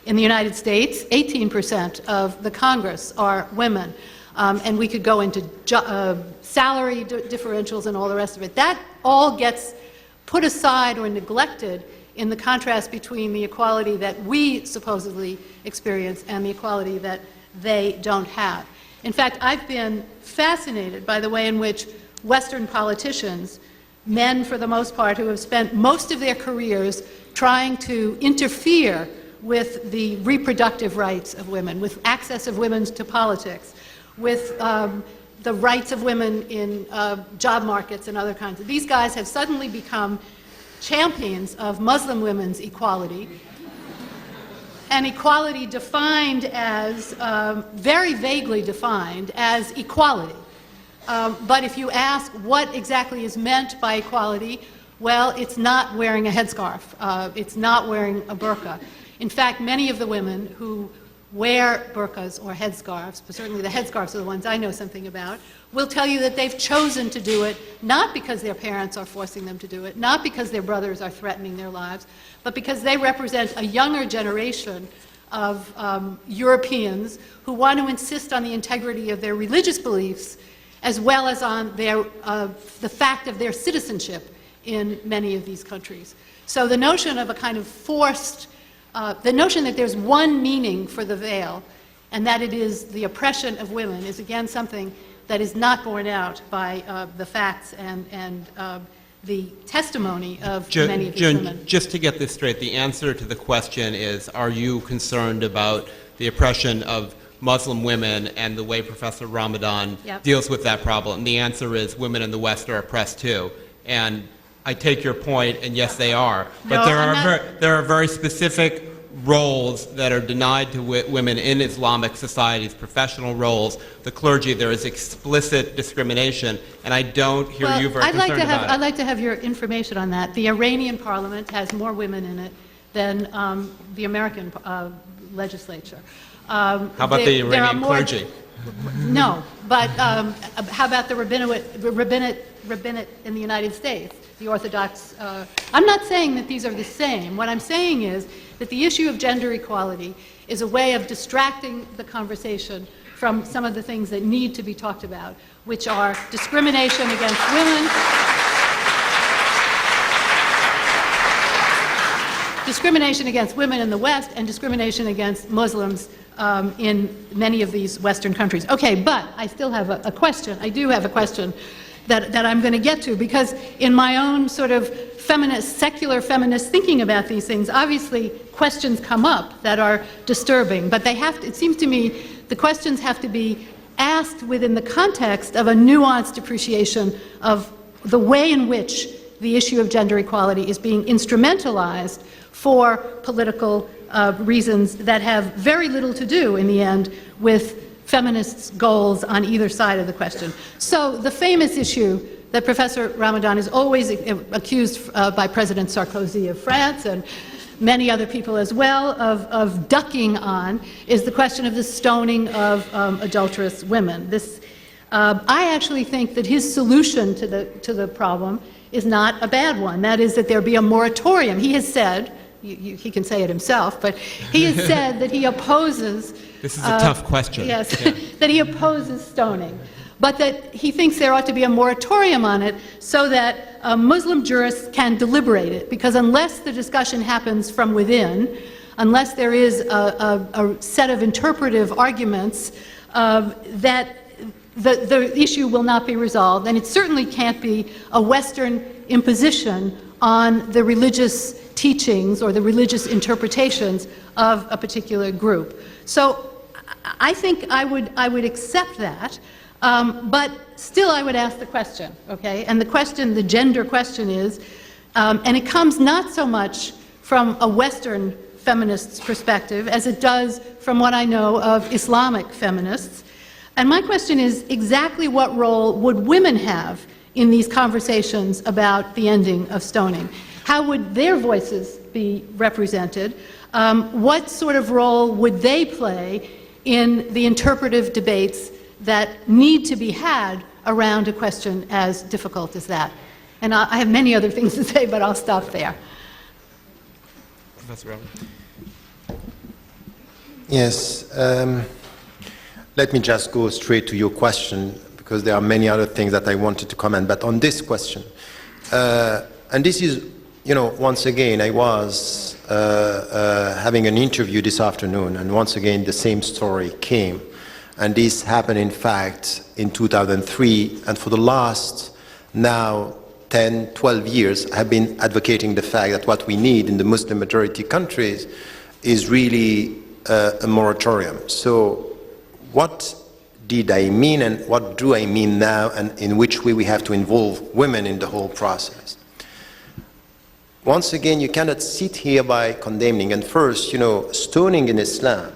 In the United States, 18% of the Congress are women. And we could go into salary differentials and all the rest of it. That all gets put aside or neglected in the contrast between the equality that we supposedly experience and the equality that they don't have. In fact, I've been fascinated by the way in which Western politicians, men for the most part, who have spent most of their careers trying to interfere with the reproductive rights of women, with access of women to politics, with the rights of women in job markets and other kinds of. These guys have suddenly become champions of Muslim women's equality, and equality defined as, very vaguely defined, as equality. But if you ask what exactly is meant by equality, well, it's not wearing a headscarf. It's not wearing a burqa. In fact, many of the women who wear burqas or headscarves, but certainly the headscarves are the ones I know something about, will tell you that they've chosen to do it not because their parents are forcing them to do it, not because their brothers are threatening their lives, but because they represent a younger generation of Europeans who want to insist on the integrity of their religious beliefs as well as on their, the fact of their citizenship in many of these countries. So the notion of a kind of forced, the notion that there's one meaning for the veil and that it is the oppression of women is again something that is not borne out by the facts and the testimony of many of these women.
Just to get this straight, the answer to the question is, are you concerned about the oppression of Muslim women and the way Professor Ramadan deals with that problem? And the answer is women in the West are oppressed too. And I take your point, and yes, they are. But
No,
there are very specific roles that are denied to women in Islamic societies, professional roles, the clergy. There is explicit discrimination, and I don't hear you very concerned about it.
I'd like to have your information on that. The Iranian parliament has more women in it than the American legislature.
How about the Iranian clergy?
No, but how about the rabbinate in the United States, the Orthodox? I'm not saying that these are the same. What I'm saying is that the issue of gender equality is a way of distracting the conversation from some of the things that need to be talked about, which are discrimination against women, discrimination against women in the West, and discrimination against Muslims in many of these Western countries. Okay, but I still have a question. I do have a question that I'm going to get to, because in my own sort of feminist, secular feminist thinking about these things, obviously questions come up that are disturbing, but they have to, it seems to me the questions have to be asked within the context of a nuanced appreciation of the way in which the issue of gender equality is being instrumentalized for political reasons that have very little to do, in the end, with feminists' goals on either side of the question. So the famous issue that Professor Ramadan is always accused by President Sarkozy of France and many other people as well of ducking on is the question of the stoning of adulterous women. I actually think that his solution to the problem is not a bad one. That is that there be a moratorium. He has said, he can say it himself, but he has said that he opposes...
This is a tough question.
Yes, that he opposes stoning, but that he thinks there ought to be a moratorium on it so that Muslim jurists can deliberate it, because unless the discussion happens from within, unless there is a set of interpretive arguments that the issue will not be resolved, and it certainly can't be a Western imposition on the religious teachings or the religious interpretations of a particular group. So I think I would accept that, but still I would ask the question, okay? And the question, the gender question is, and it comes not so much from a Western feminist's perspective as it does from what I know of Islamic feminists. And my question is, exactly what role would women have in these conversations about the ending of stoning? How would their voices be represented? What sort of role would they play in the interpretive debates that need to be had around a question as difficult as that? And I have many other things to say, but I'll stop there.
Professor Ramadan.
Yes. Let me just go straight to your question, because there are many other things that I wanted to comment. But on this question, and this is, once again, I was having an interview this afternoon, and once again the same story came. And this happened, in fact, in 2003, and for the last now 10, 12 years, I've been advocating the fact that what we need in the Muslim majority countries is really a moratorium. So what did I mean, and what do I mean now, and in which way we have to involve women in the whole process? Once again, you cannot sit here by condemning. And first, stoning in Islam,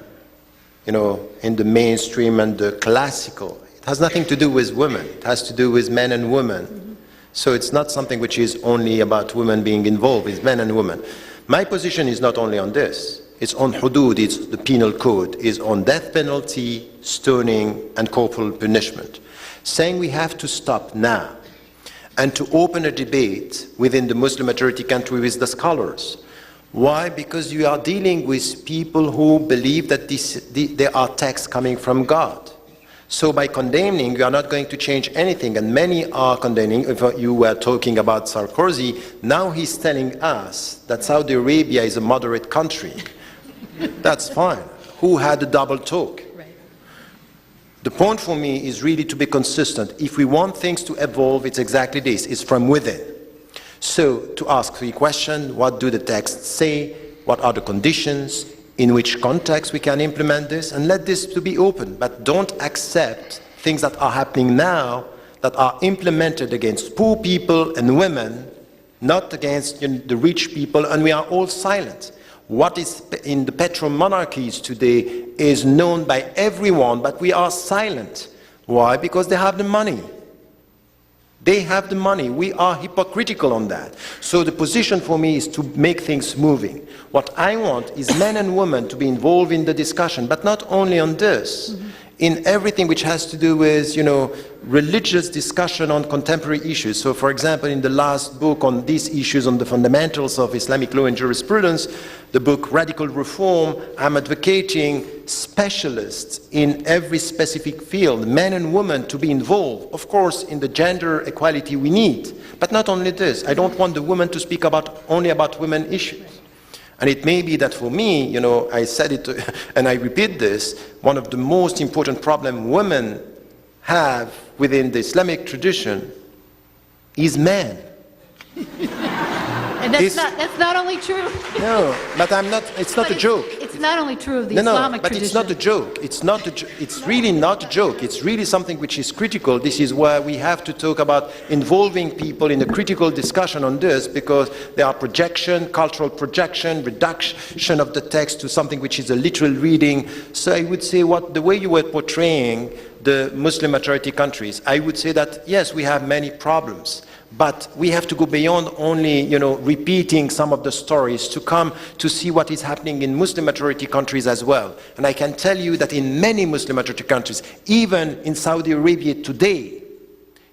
in the mainstream and the classical, it has nothing to do with women. It has to do with men and women. Mm-hmm. So it's not something which is only about women being involved, it's men and women. My position is not only on this. It's on hudud, it's the penal code, it's on death penalty, stoning, and corporal punishment. Saying we have to stop now and to open a debate within the Muslim majority country with the scholars. Why? Because you are dealing with people who believe that there are texts coming from God. So by condemning, you are not going to change anything, and many are condemning. If you were talking about Sarkozy, now he's telling us that Saudi Arabia is a moderate country. That's fine. Who had a double talk? Right. The point for me is really to be consistent. If we want things to evolve, it's exactly this. It's from within. So to ask three questions: what do the texts say? What are the conditions? In which context we can implement this? And let this to be open. But don't accept things that are happening now that are implemented against poor people and women, not against the rich people, and we are all silent. What is in the petro-monarchies today is known by everyone, but we are silent. Why? Because they have the money. They have the money. We are hypocritical on that. So the position for me is to make things moving. What I want is men and women to be involved in the discussion, but not only on this, in everything which has to do with, religious discussion on contemporary issues. So, for example, in the last book on these issues, on the fundamentals of Islamic law and jurisprudence, the book Radical Reform, I'm advocating specialists in every specific field, men and women, to be involved. Of course, in the gender equality we need, but not only this. I don't want the women to speak only about women issues. And it may be that for me, I said it, and I repeat this, one of the most important problems women have within the Islamic tradition is men.
And that's not only true.
No, but it's not a joke.
It's not only true of the Islamic
but
tradition.
it's not a joke. It's really not a joke. It's really something which is critical. This is why we have to talk about involving people in a critical discussion on this, because there are projection, cultural projection, reduction of the text to something which is a literal reading. So I would say the way you were portraying the Muslim majority countries, I would say that yes, we have many problems. But we have to go beyond only, repeating some of the stories to come to see what is happening in Muslim majority countries as well. And I can tell you that in many Muslim majority countries, even in Saudi Arabia today,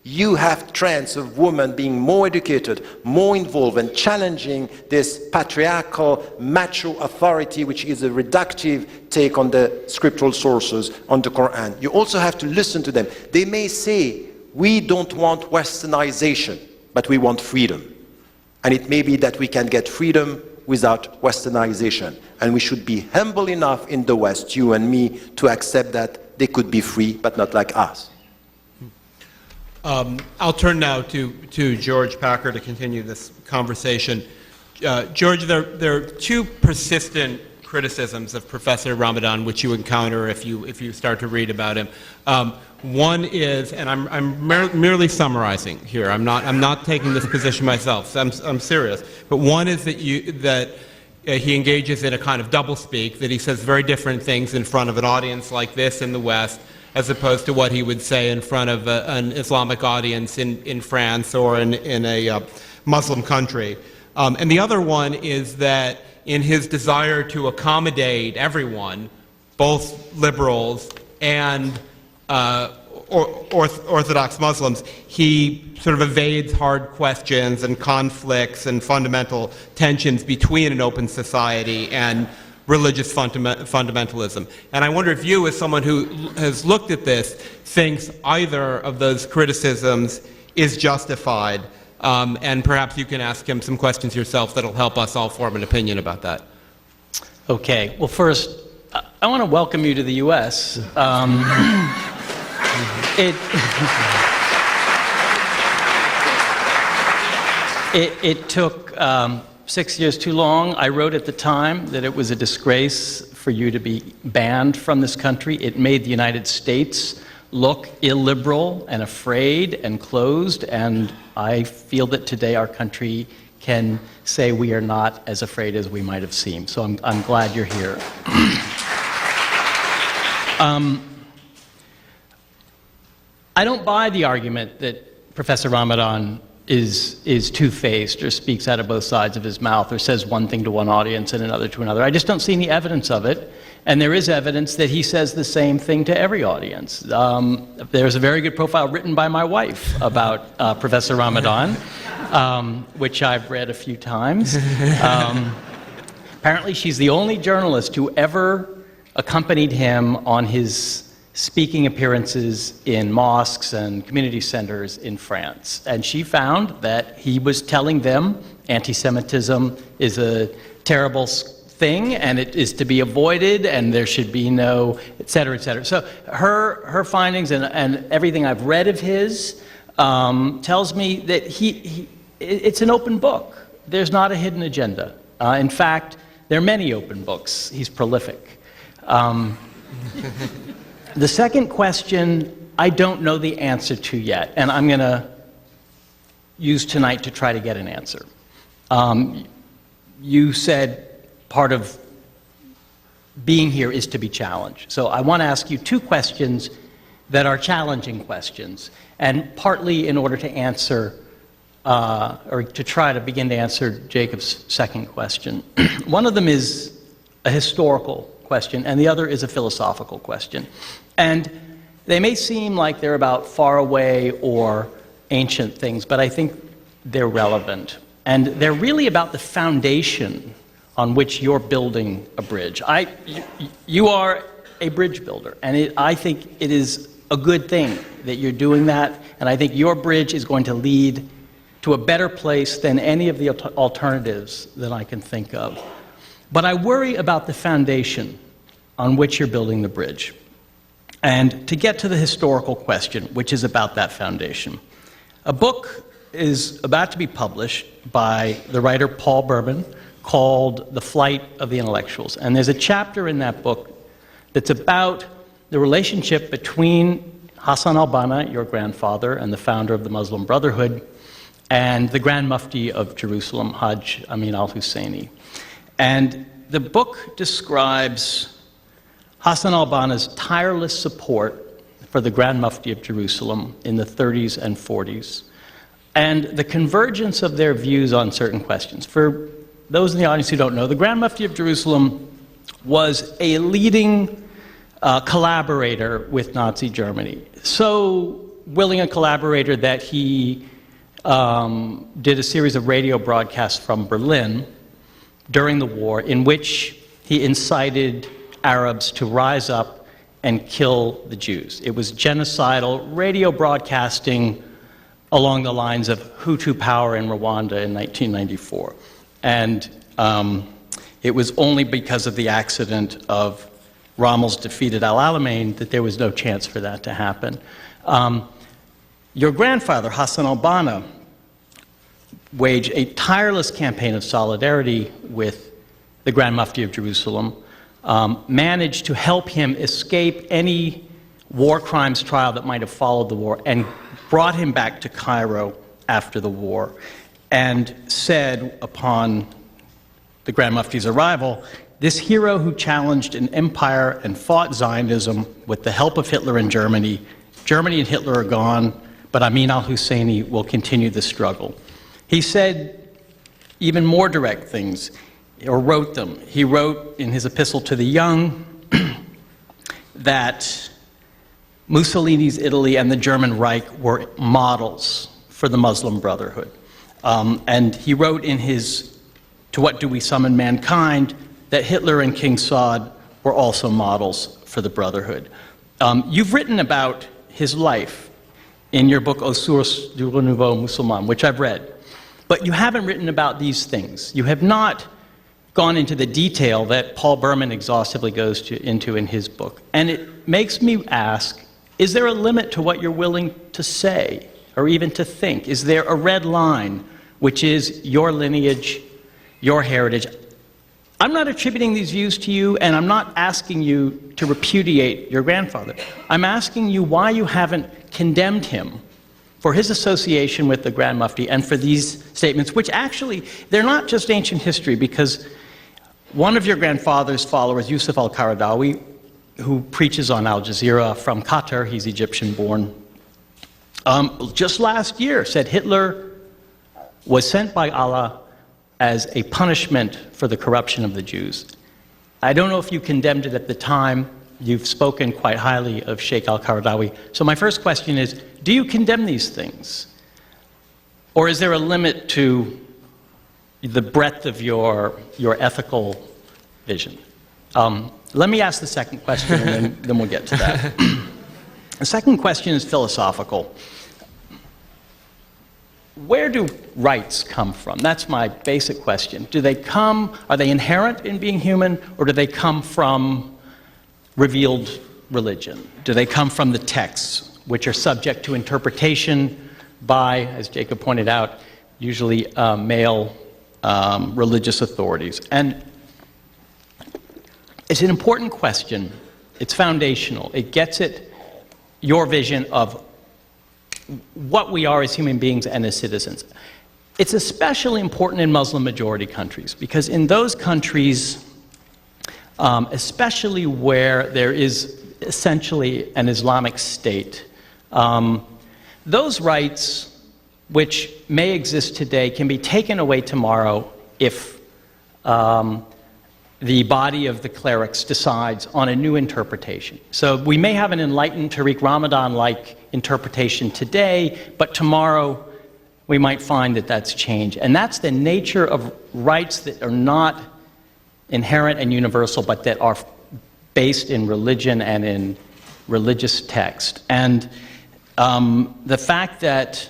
you have trends of women being more educated, more involved, and challenging this patriarchal, macho authority, which is a reductive take on the scriptural sources, on the Quran. You also have to listen to them. They may say, we don't want westernization, but we want freedom. And it may be that we can get freedom without westernization. And we should be humble enough in the West, you and me, to accept that they could be free, but not like us.
I'll turn now to George Packer to continue this conversation. George, there are two persistent criticisms of Professor Ramadan which you encounter if you start to read about him. One is, and I'm merely summarizing here. I'm not taking this position myself. I'm serious. But one is that he engages in a kind of doublespeak, that he says very different things in front of an audience like this in the West, as opposed to what he would say in front of an Islamic audience in France or in a Muslim country. And the other one is that in his desire to accommodate everyone, both liberals and Orthodox Muslims, he sort of evades hard questions and conflicts and fundamental tensions between an open society and religious fundamentalism. And I wonder if you, as someone who has looked at this, thinks either of those criticisms is justified, and perhaps you can ask him some questions yourself that'll help us all form an opinion about that.
Okay. Well, first, I want to welcome you to the U.S. It took 6 years too long. I wrote at the time that it was a disgrace for you to be banned from this country. It made the United States look illiberal and afraid and closed, and I feel that today our country can say we are not as afraid as we might have seemed. So I'm glad you're here. I don't buy the argument that Professor Ramadan is two-faced or speaks out of both sides of his mouth or says one thing to one audience and another to another. I just don't see any evidence of it. And there is evidence that he says the same thing to every audience. There's a very good profile written by my wife about Professor Ramadan, which I've read a few times. Apparently she's the only journalist who ever accompanied him on his speaking appearances in mosques and community centers in France. And she found that he was telling them anti-Semitism is a terrible thing and it is to be avoided and there should be no, et cetera, et cetera. So her findings and everything I've read of his tells me that it's an open book. There's not a hidden agenda. In fact, there are many open books. He's prolific. The second question, I don't know the answer to yet, and I'm going to use tonight to try to get an answer. You said part of being here is to be challenged. So I want to ask you two questions that are challenging questions, and partly in order to answer, or to try to begin to answer Jacob's second question. One of them is a historical question, and the other is a philosophical question. And they may seem like they're about far away or ancient things, but I think they're relevant. And they're really about the foundation on which you're building a bridge. You are a bridge builder, and I think it is a good thing that you're doing that, and I think your bridge is going to lead to a better place than any of the alternatives that I can think of. But I worry about the foundation on which you're building the bridge. And to get to the historical question, which is about that foundation, a book is about to be published by the writer Paul Berman called The Flight of the Intellectuals. And there's a chapter in that book that's about the relationship between Hassan al-Banna, your grandfather, and the founder of the Muslim Brotherhood, and the Grand Mufti of Jerusalem, Hajj Amin al-Husseini. And the book describes Hassan al-Banna's tireless support for the Grand Mufti of Jerusalem in the 30s and 40s, and the convergence of their views on certain questions. For those in the audience who don't know, the Grand Mufti of Jerusalem was a leading collaborator with Nazi Germany. So willing a collaborator that he did a series of radio broadcasts from Berlin during the war in which he incited Arabs to rise up and kill the Jews. It was genocidal radio broadcasting along the lines of Hutu power in Rwanda in 1994. And it was only because of the accident of Rommel's defeat at Al Alamein that there was no chance for that to happen. Your grandfather, Hassan al-Banna, waged a tireless campaign of solidarity with the Grand Mufti of Jerusalem, managed to help him escape any war crimes trial that might have followed the war, and brought him back to Cairo after the war, and said upon the Grand Mufti's arrival, "This hero who challenged an empire and fought Zionism with the help of Hitler and Germany and Hitler are gone, but Amin al-Husseini will continue the struggle." He said even more direct things, or wrote them. He wrote in his epistle to the young that Mussolini's Italy and the German Reich were models for the Muslim Brotherhood. And he wrote in his "To What Do We Summon Mankind" that Hitler and King Saud were also models for the Brotherhood. You've written about his life in your book Aux Sources du Renouveau Musulman, which I've read. But you haven't written about these things. You have not gone into the detail that Paul Berman exhaustively goes into in his book. And it makes me ask, is there a limit to what you're willing to say or even to think? Is there a red line, which is your lineage, your heritage? I'm not attributing these views to you, and I'm not asking you to repudiate your grandfather. I'm asking you why you haven't condemned him for his association with the Grand Mufti and for these statements, which actually, they're not just ancient history, because one of your grandfather's followers, Yusuf al-Qaradawi, who preaches on Al Jazeera from Qatar, he's Egyptian-born, just last year said Hitler was sent by Allah as a punishment for the corruption of the Jews. I don't know if you condemned it at the time. You've spoken quite highly of Sheikh al-Qaradawi. So my first question is, do you condemn these things? Or is there a limit to the breadth of your ethical vision? Let me ask the second question, and then we'll get to that. The second question is philosophical. Where do rights come from? That's my basic question. Are they inherent in being human, or do they come from revealed religion? Do they come from the texts, which are subject to interpretation by, as Jacob pointed out, usually male religious authorities? And it's an important question. It's foundational. It gets at your vision of what we are as human beings and as citizens. It's especially important in Muslim-majority countries, because in those countries, especially where there is essentially an Islamic state, those rights, which may exist today, can be taken away tomorrow if the body of the clerics decides on a new interpretation. So we may have an enlightened Tariq Ramadan-like interpretation today, but tomorrow we might find that that's changed. And that's the nature of rights that are not inherent and universal, but that are based in religion and in religious text. And the fact that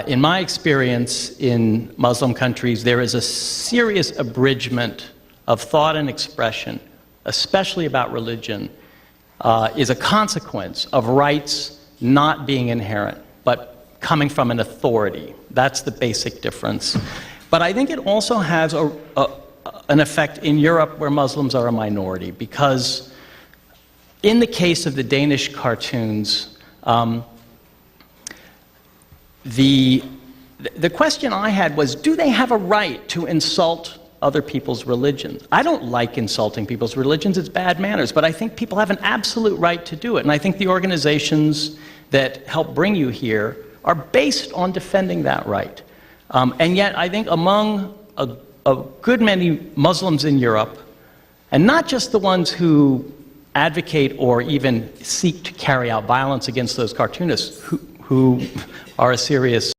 in my experience in Muslim countries, there is a serious abridgment of thought and expression, especially about religion, is a consequence of rights not being inherent, but coming from an authority. That's the basic difference. But I think it also has an effect in Europe where Muslims are a minority, because in the case of the Danish cartoons, the question I had was, do they have a right to insult other people's religions? I don't like insulting people's religions, it's bad manners, but I think people have an absolute right to do it. And I think the organizations that help bring you here are based on defending that right. And yet I think among a good many Muslims in Europe, and not just the ones who advocate or even seek to carry out violence against those cartoonists who are a serious,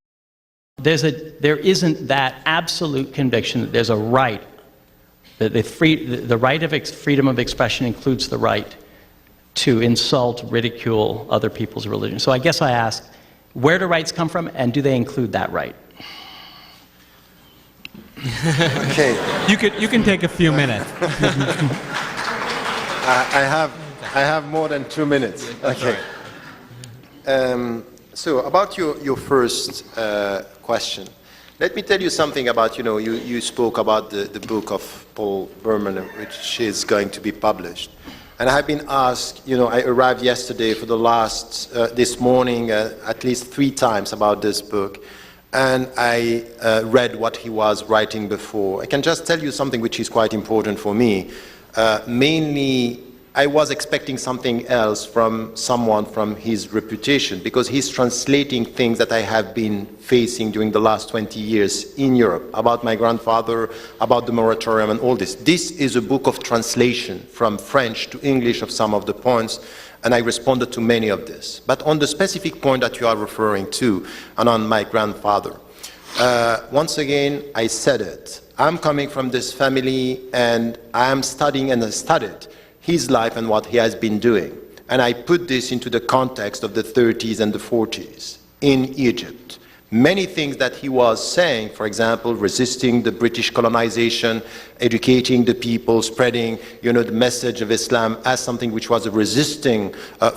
there isn't that absolute conviction that there's a right, that the right of freedom of expression includes the right to insult, ridicule other people's religion. So I guess I ask, where do rights come from, and do they include that right?
Okay.
You can take a few minutes.
I have more than 2 minutes. Okay. So about your first question, let me tell you something about, you spoke about the book of Paul Berman, which is going to be published. And I have been asked, I arrived yesterday for the last, this morning, at least 3 times about this book. And I read what he was writing before. I can just tell you something which is quite important for me. Mainly, I was expecting something else from someone from his reputation, because he's translating things that I have been facing during the last 20 years in Europe, about my grandfather, about the moratorium and all this. This is a book of translation from French to English of some of the points, and I responded to many of this. But on the specific point that you are referring to, and on my grandfather, once again, I said it. I'm coming from this family, and I'm studying and I studied his life and what he has been doing. And I put this into the context of the 30s and the 40s in Egypt. Many things that he was saying, for example, resisting the British colonization, educating the people, spreading, the message of Islam as something which was a resisting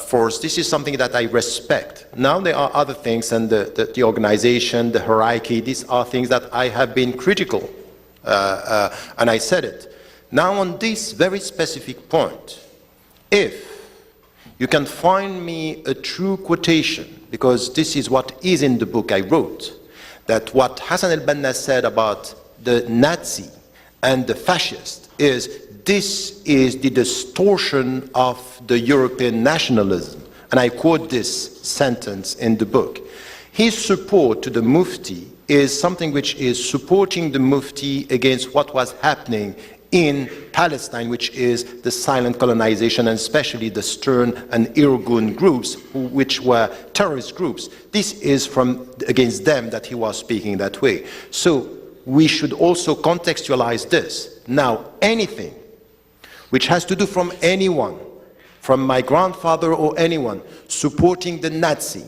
force. This is something that I respect. Now there are other things, and the organization, the hierarchy, these are things that I have been critical, and I said it. Now on this very specific point, if you can find me a true quotation, because this is what is in the book I wrote, that what Hassan al-Banna said about the Nazi and the fascist is, this is the distortion of the European nationalism. And I quote this sentence in the book. His support to the Mufti is something which is supporting the Mufti against what was happening in Palestine, which is the silent colonization, and especially the Stern and Irgun groups, which were terrorist groups. This is against them that he was speaking that way. So we should also contextualize this. Now, anything which has to do from anyone, from my grandfather or anyone, supporting the Nazi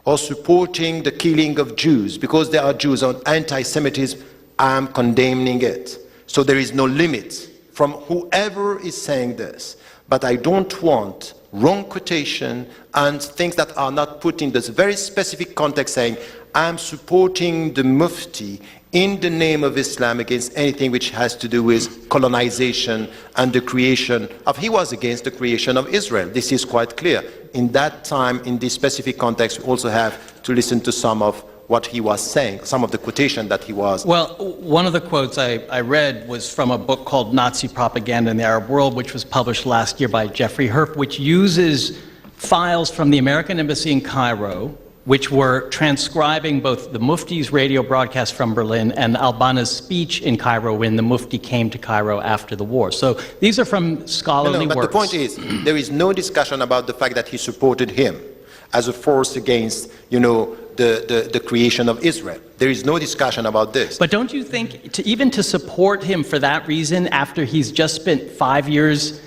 or supporting the killing of Jews because they are Jews, on anti-Semitism, I'm condemning it. So there is no limit from whoever is saying this. But I don't want wrong quotation and things that are not put in this very specific context, saying I'm supporting the Mufti in the name of Islam against anything which has to do with colonization and the creation of, he was against the creation of Israel. This is quite clear. In that time, in this specific context, we also have to listen to some of what he was saying, some of the quotation that he was.
Well, one of the quotes I read was from a book called Nazi Propaganda in the Arab World, which was published last year by Jeffrey Herf, which uses files from the American Embassy in Cairo, which were transcribing both the Mufti's radio broadcast from Berlin and al-Banna's speech in Cairo when the Mufti came to Cairo after the war. So these are from scholarly works.
But the point is, there is no discussion about the fact that he supported him as a force against, the creation of Israel. There is no discussion about this.
But don't you think, even to support him for that reason, after he's just spent 5 years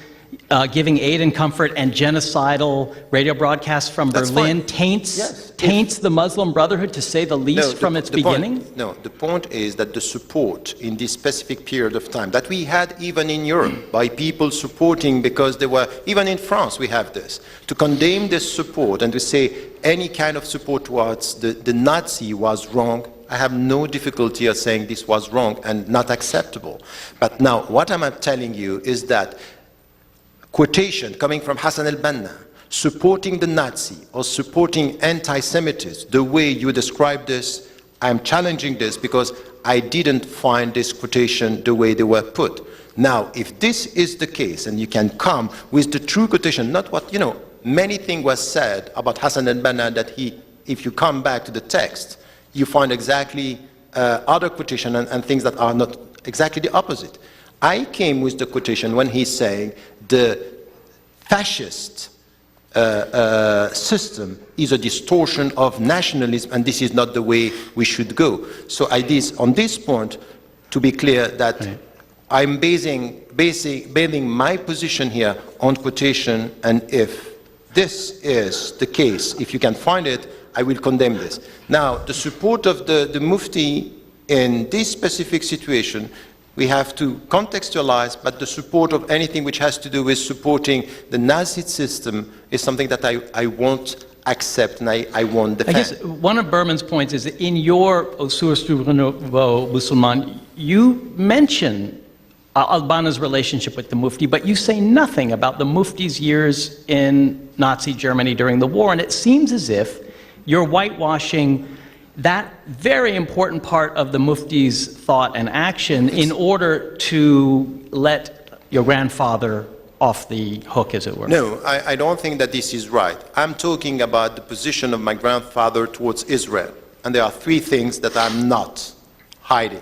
giving aid and comfort and genocidal radio broadcasts from Berlin, taints the Muslim Brotherhood, to say the least, from its beginning?
The point is that the support in this specific period of time that we had even in Europe by people supporting, because they were, even in France we have this, to condemn this support and to say any kind of support towards the Nazi was wrong. I have no difficulty of saying this was wrong and not acceptable. But now what I'm telling you is that quotation coming from Hassan al-Banna supporting the Nazi or supporting anti-Semitism, the way you describe this, I'm challenging this because I didn't find this quotation the way they were put. Now, if this is the case, and you can come with the true quotation, not what, many things were said about Hassan al-Banna that he, if you come back to the text, you find exactly other quotation and things that are not exactly the opposite. I came with the quotation when he's saying the fascist system is a distortion of nationalism, and this is not the way we should go. So on this point, to be clear, that I'm basing my position here on quotation, and if this is the case, if you can find it, I will condemn this. Now, the support of the Mufti in this specific situation, we have to contextualize, but the support of anything which has to do with supporting the Nazi system is something that I won't accept and I won't
I
defend.
guess one of Berman's points is that in your Source du Renouveau Musulman, you mention al-Banna's relationship with the Mufti, but you say nothing about the Mufti's years in Nazi Germany during the war, and it seems as if you're whitewashing that very important part of the Mufti's thought and action in order to let your grandfather off the hook, as it were.
No, I don't think that this is right. I'm talking about the position of my grandfather towards Israel, and there are three things that I'm not hiding.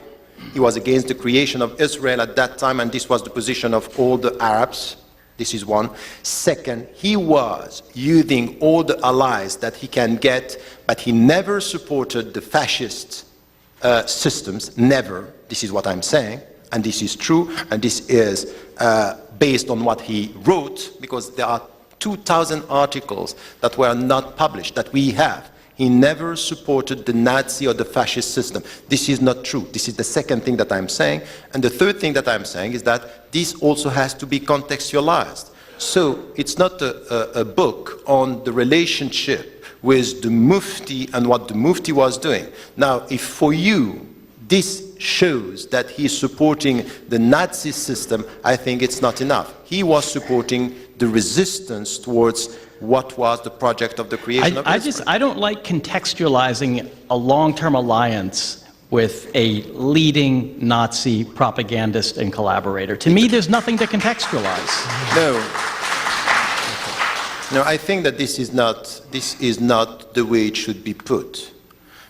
He was against the creation of Israel at that time, and this was the position of all the Arabs. This is one. Second, he was using all the allies that he can get, but he never supported the fascist systems, never. This is what I'm saying, and this is true, and this is based on what he wrote, because there are 2,000 articles that were not published, that we have. He never supported the Nazi or the fascist system. This is not true. This is the second thing that I'm saying. And the third thing that I'm saying is that this also has to be contextualized. So it's not a book on the relationship with the Mufti and what the Mufti was doing. Now, if for you this shows that he's supporting the Nazi system, I think it's not enough. He was supporting the resistance towards what was the project of the creation of Israel.
I don't like contextualizing a long-term alliance with a leading Nazi propagandist and collaborator. To me, there's nothing to contextualize.
No, I think that this is not the way it should be put,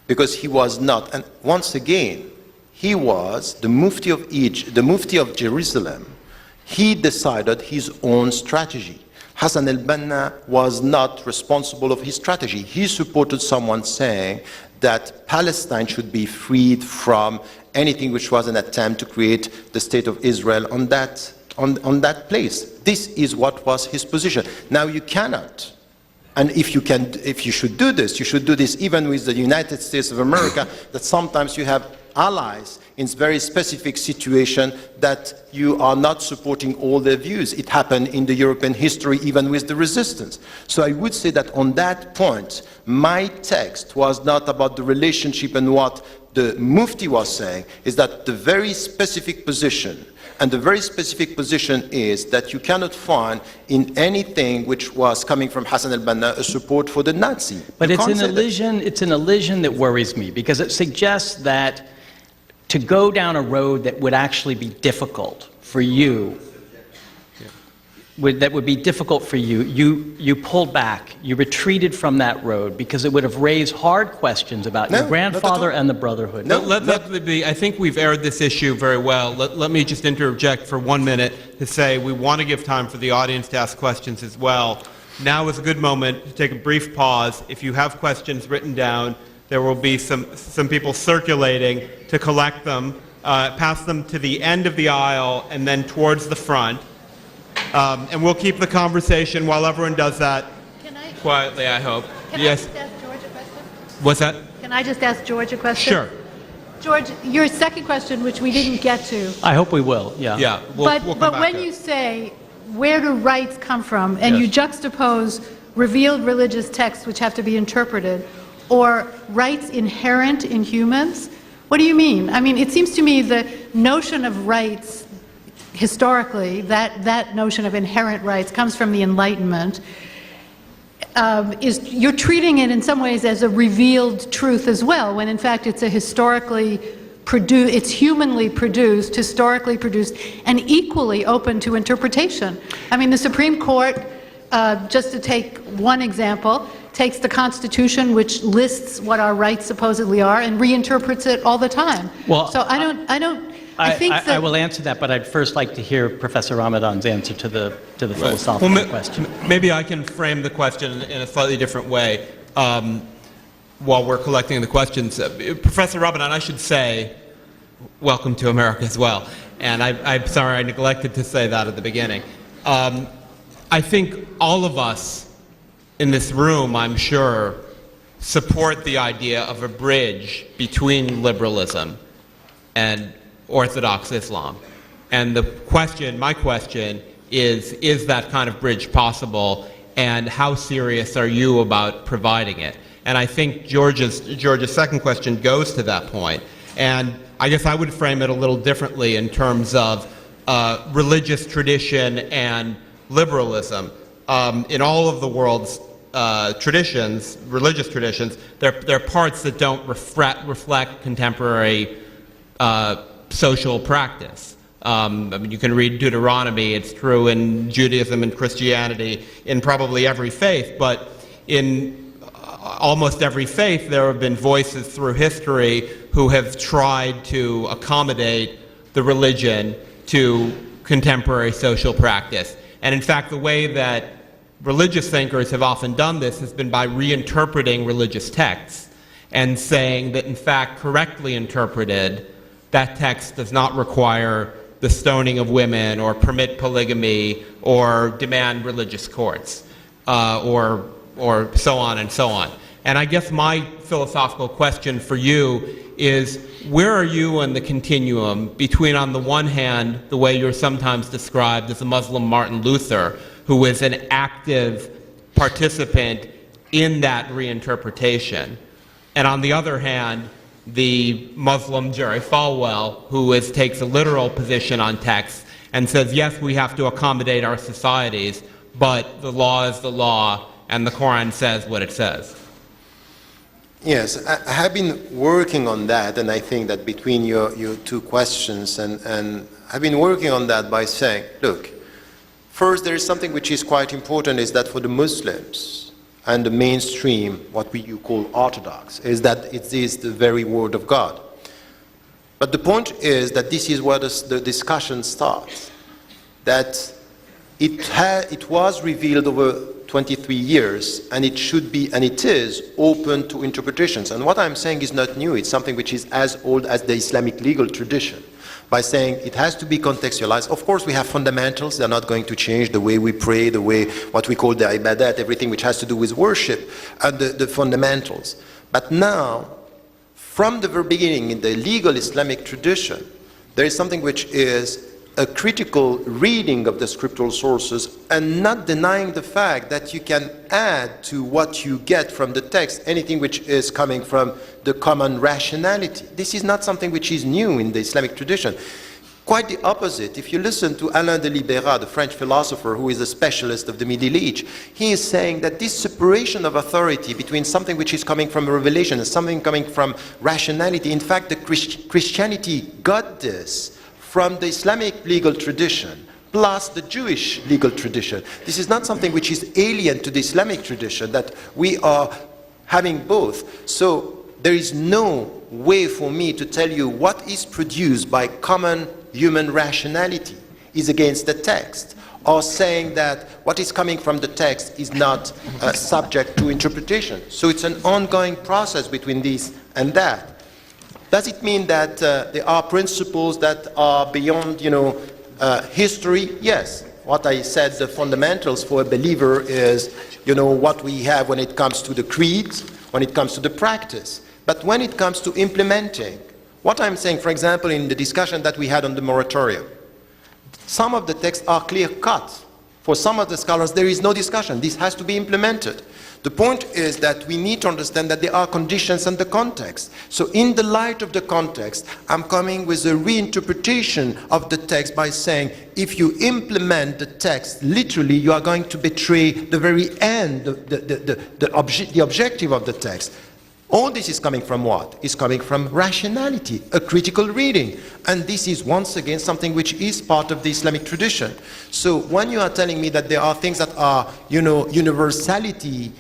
because he was not. And once again, he was the Mufti of Egypt, the Mufti of Jerusalem. He decided his own strategy. Hassan al-Banna was not responsible of his strategy. He supported someone saying that Palestine should be freed from anything which was an attempt to create the state of Israel on that place. This is what was his position. Now you cannot, and if you should do this, you should do this even with the United States of America, that sometimes you have allies in very specific situation that you are not supporting all their views. It happened in the European history even with the resistance. So I would say that on that point, my text was not about the relationship and what the Mufti was saying, is that the very specific position, and the very specific position is that you cannot find in anything which was coming from Hassan al-Banna a support for the Nazi.
But it's an illusion that worries me, because it suggests that to go down a road that would actually be difficult for you, you pulled back, you retreated from that road because it would have raised hard questions about your grandfather and the Brotherhood.
I think we've aired this issue very well. Let me just interject for 1 minute to say we want to give time for the audience to ask questions as well. Now is a good moment to take a brief pause. If you have questions written down, there will be some people circulating to collect them, pass them to the end of the aisle and then towards the front. And we'll keep the conversation while everyone does that quietly, I hope. Yes.
Can I just ask George a question?
What's that?
Can I just ask George a question?
Sure.
George, your second question, which we didn't get to.
I hope we will, yeah.
Yeah, we'll come
But
back
when
to it.
you say, where do rights come from, and you juxtapose revealed religious texts which have to be interpreted, or rights inherent in humans, what do you mean? I mean, it seems to me the notion of rights, historically, that notion of inherent rights comes from the Enlightenment. You're treating it in some ways as a revealed truth as well, when in fact it's a historically produced, it's humanly produced, historically produced, and equally open to interpretation. I mean, the Supreme Court, just to take one example, takes the Constitution, which lists what our rights supposedly are, and reinterprets it all the time.
Well,
so
I will answer that, but I'd first like to hear Professor Ramadan's answer to the philosophical question.
Maybe I can frame the question in a slightly different way while we're collecting the questions. Professor Ramadan, I should say, welcome to America as well. And I'm sorry I neglected to say that at the beginning. I think all of us in this room, I'm sure, support the idea of a bridge between liberalism and Orthodox Islam. And my question is that kind of bridge possible? and how serious are you about providing it? And I think George's second question goes to that point. And I guess I would frame it a little differently in terms of religious tradition and liberalism. In all of the world's traditions, religious traditions, there are parts that don't reflect contemporary social practice. I mean, you can read Deuteronomy, it's true in Judaism and Christianity, in probably every faith, but in almost every faith there have been voices through history who have tried to accommodate the religion to contemporary social practice. And in fact, the way that religious thinkers have often done this has been by reinterpreting religious texts and saying that, in fact, correctly interpreted, that text does not require the stoning of women or permit polygamy or demand religious courts or so on and so on. And I guess my philosophical question for you is, where are you in the continuum between, on the one hand, the way you're sometimes described as a Muslim Martin Luther, who is an active participant in that reinterpretation, and on the other hand, the Muslim Jerry Falwell, who takes a literal position on text and says, yes, we have to accommodate our societies, but the law is the law, and the Quran says what it says?
Yes, I have been working on that, and I think that between your two questions, and I've been working on that by saying, look, first there is something which is quite important, is that for the Muslims and the mainstream, what you call orthodox, is that it is the very word of God. But the point is that this is where the discussion starts, that it was revealed over 23 years, and it should be, and it is, open to interpretations. And what I'm saying is not new. It's something which is as old as the Islamic legal tradition, by saying it has to be contextualized. Of course, we have fundamentals. They're not going to change the way we pray, the way, what we call the ibadat, everything which has to do with worship, and the fundamentals. But now, from the very beginning, in the legal Islamic tradition, there is something which is a critical reading of the scriptural sources, and not denying the fact that you can add to what you get from the text anything which is coming from the common rationality. This is not something which is new in the Islamic tradition. Quite the opposite. If you listen to Alain de Libera, the French philosopher who is a specialist of the Middle Age, he is saying that this separation of authority between something which is coming from revelation and something coming from rationality, in fact, the Christianity got this from the Islamic legal tradition, plus the Jewish legal tradition. This is not something which is alien to the Islamic tradition, that we are having both. So there is no way for me to tell you what is produced by common human rationality is against the text, or saying that what is coming from the text is not subject to interpretation. So it's an ongoing process between this and that. Does it mean that there are principles that are beyond, history? Yes. What I said, the fundamentals for a believer is, what we have when it comes to the creeds, when it comes to the practice. But when it comes to implementing, what I'm saying, for example, in the discussion that we had on the moratorium, some of the texts are clear-cut. For some of the scholars, there is no discussion. This has to be implemented. The point is that we need to understand that there are conditions and the context. So in the light of the context, I'm coming with a reinterpretation of the text by saying, if you implement the text literally, you are going to betray the very end, the objective of the text. All this is coming from what? It's coming from rationality, a critical reading. And this is, once again, something which is part of the Islamic tradition. So when you are telling me that there are things that are, universality,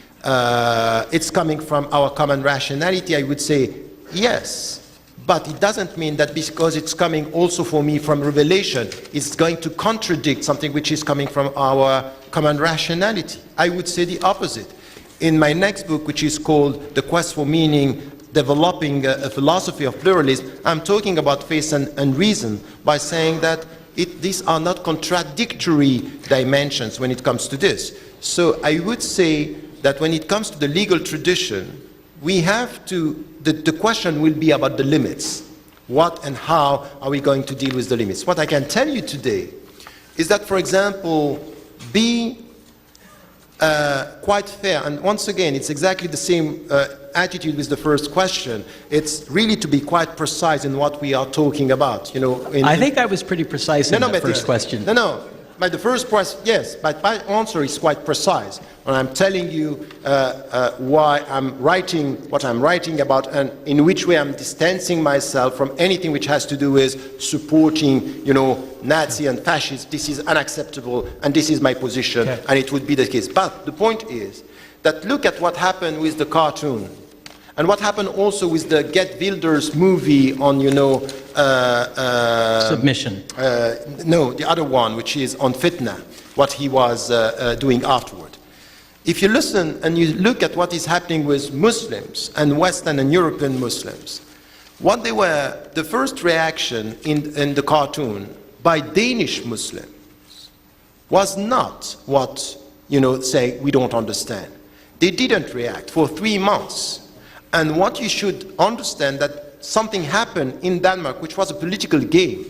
it's coming from our common rationality, I would say, yes. But it doesn't mean that because it's coming also for me from revelation, it's going to contradict something which is coming from our common rationality. I would say the opposite. In my next book, which is called The Quest for Meaning, Developing a Philosophy of Pluralism, I'm talking about faith and reason by saying that these are not contradictory dimensions when it comes to this. So I would say that when it comes to the legal tradition, we have to, the question will be about the limits. What and how are we going to deal with the limits? What I can tell you today is that, for example, be quite fair. And once again, it's exactly the same attitude with the first question. It's really to be quite precise in what we are talking about.
I think I was pretty precise in the first question.
No. But the first question, yes, but my answer is quite precise. And I'm telling you why I'm writing what I'm writing about and in which way I'm distancing myself from anything which has to do with supporting, Nazi and fascists. This is unacceptable, and this is my position, and it would be the case. But the point is that look at what happened with the cartoon, and what happened also with the Get Wilders movie on,
Submission.
No, the other one, which is on fitna, what he was doing afterward. If you listen and you look at what is happening with Muslims and Western and European Muslims, what they were, the first reaction in the cartoon by Danish Muslims was not what, say, we don't understand. They didn't react for 3 months. And what you should understand that something happened in Denmark, which was a political game.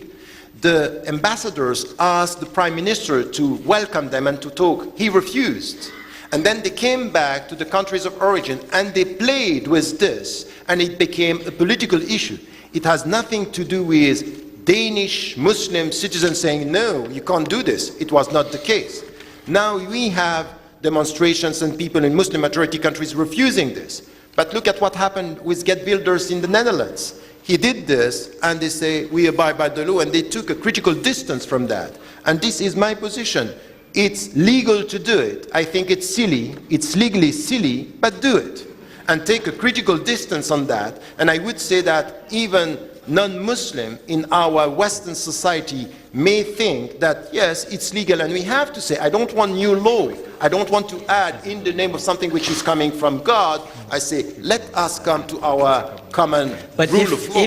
The ambassadors asked the prime minister to welcome them and to talk. He refused. And then they came back to the countries of origin and they played with this, and it became a political issue. It has nothing to do with Danish Muslim citizens saying, no, you can't do this. It was not the case. Now we have demonstrations and people in Muslim majority countries refusing this. But look at what happened with Get Wilders in the Netherlands. He did this, and they say, we abide by the law, and they took a critical distance from that. And this is my position. It's legal to do it. I think it's silly, it's legally silly, but do it. And take a critical distance on that. And I would say that even non-Muslim in our Western society may think that, yes, it's legal, and we have to say, I don't want new law. I don't want to add in the name of something which is coming from God. I say, let us come to our common rule of law.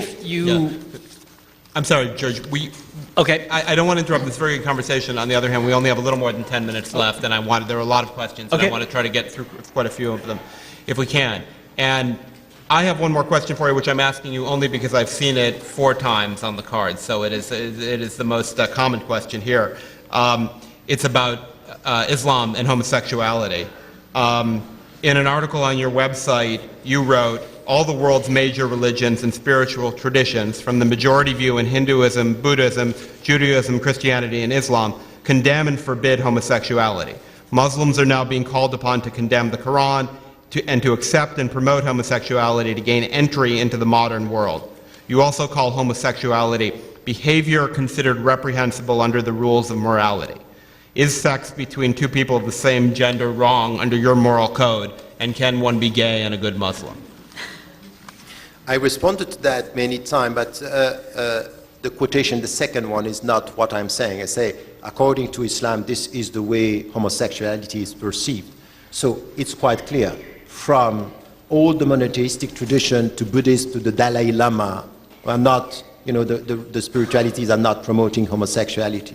I'm sorry, George. Okay. I don't want to interrupt this very good conversation. On the other hand, we only have a little more than 10 minutes left, and there are a lot of questions, and I want to try to get through quite a few of them, if we can. And I have one more question for you, which I'm asking you only because I've seen it 4 times on the card, so it is the most common question here. It's about Islam and homosexuality. In an article on your website, you wrote, all the world's major religions and spiritual traditions, from the majority view in Hinduism, Buddhism, Judaism, Christianity, and Islam, condemn and forbid homosexuality. Muslims are now being called upon to condemn the Quran and to accept and promote homosexuality to gain entry into the modern world. You also call homosexuality behavior considered reprehensible under the rules of morality. Is sex between 2 people of the same gender wrong under your moral code, and can one be gay and a good Muslim?
I responded to that many times, but the quotation, the second one, is not what I'm saying. I say, according to Islam, this is the way homosexuality is perceived. So it's quite clear. From all the monotheistic tradition to Buddhism to the Dalai Lama, are not, the spiritualities are not promoting homosexuality.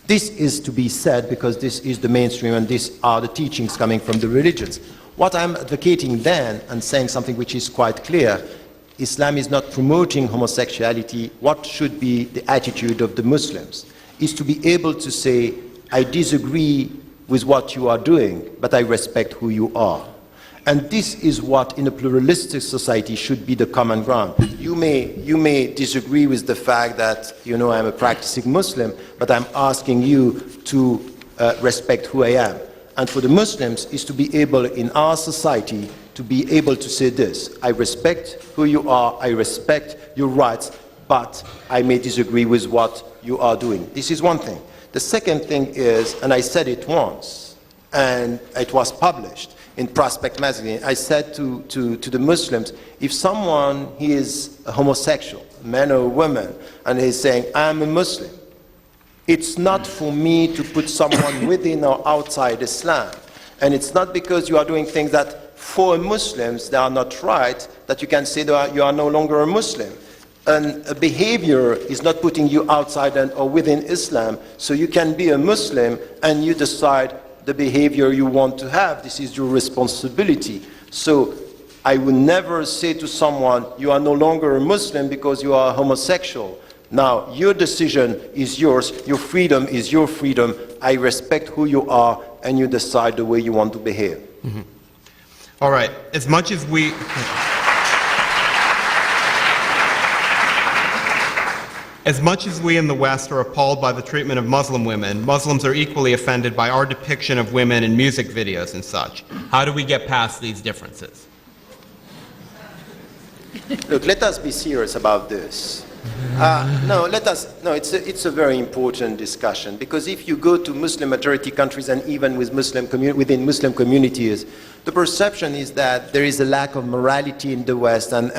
This is to be said because this is the mainstream and these are the teachings coming from the religions. What I'm advocating then, and saying something which is quite clear, Islam is not promoting homosexuality. What should be the attitude of the Muslims is to be able to say, I disagree with what you are doing, but I respect who you are. And this is what, in a pluralistic society, should be the common ground. You may disagree with the fact that, I'm a practicing Muslim, but I'm asking you to respect who I am. And for the Muslims, is to be able, in our society, to be able to say this: I respect who you are, I respect your rights, but I may disagree with what you are doing. This is one thing. The second thing is, and I said it once, and it was published in Prospect magazine, I said to the Muslims, if someone is a homosexual, man or woman, and he's saying, I'm a Muslim, it's not for me to put someone within or outside Islam. And it's not because you are doing things that for Muslims they are not right, that you can say that you are no longer a Muslim. And a behavior is not putting you outside or within Islam, so you can be a Muslim and you decide the behavior you want to have. This is your responsibility. So I would never say to someone, you are no longer a Muslim because you are homosexual. Now, your decision is yours, your freedom is your freedom. I respect who you are, and you decide the way you want to behave.
Mm-hmm. All right. As much as we in the West are appalled by the treatment of Muslim women, Muslims are equally offended by our depiction of women in music videos and such. How do we get past these differences?
Look, let us be serious about this. It's a very important discussion, because if you go to Muslim majority countries and even with within Muslim communities, the perception is that there is a lack of morality in the West, and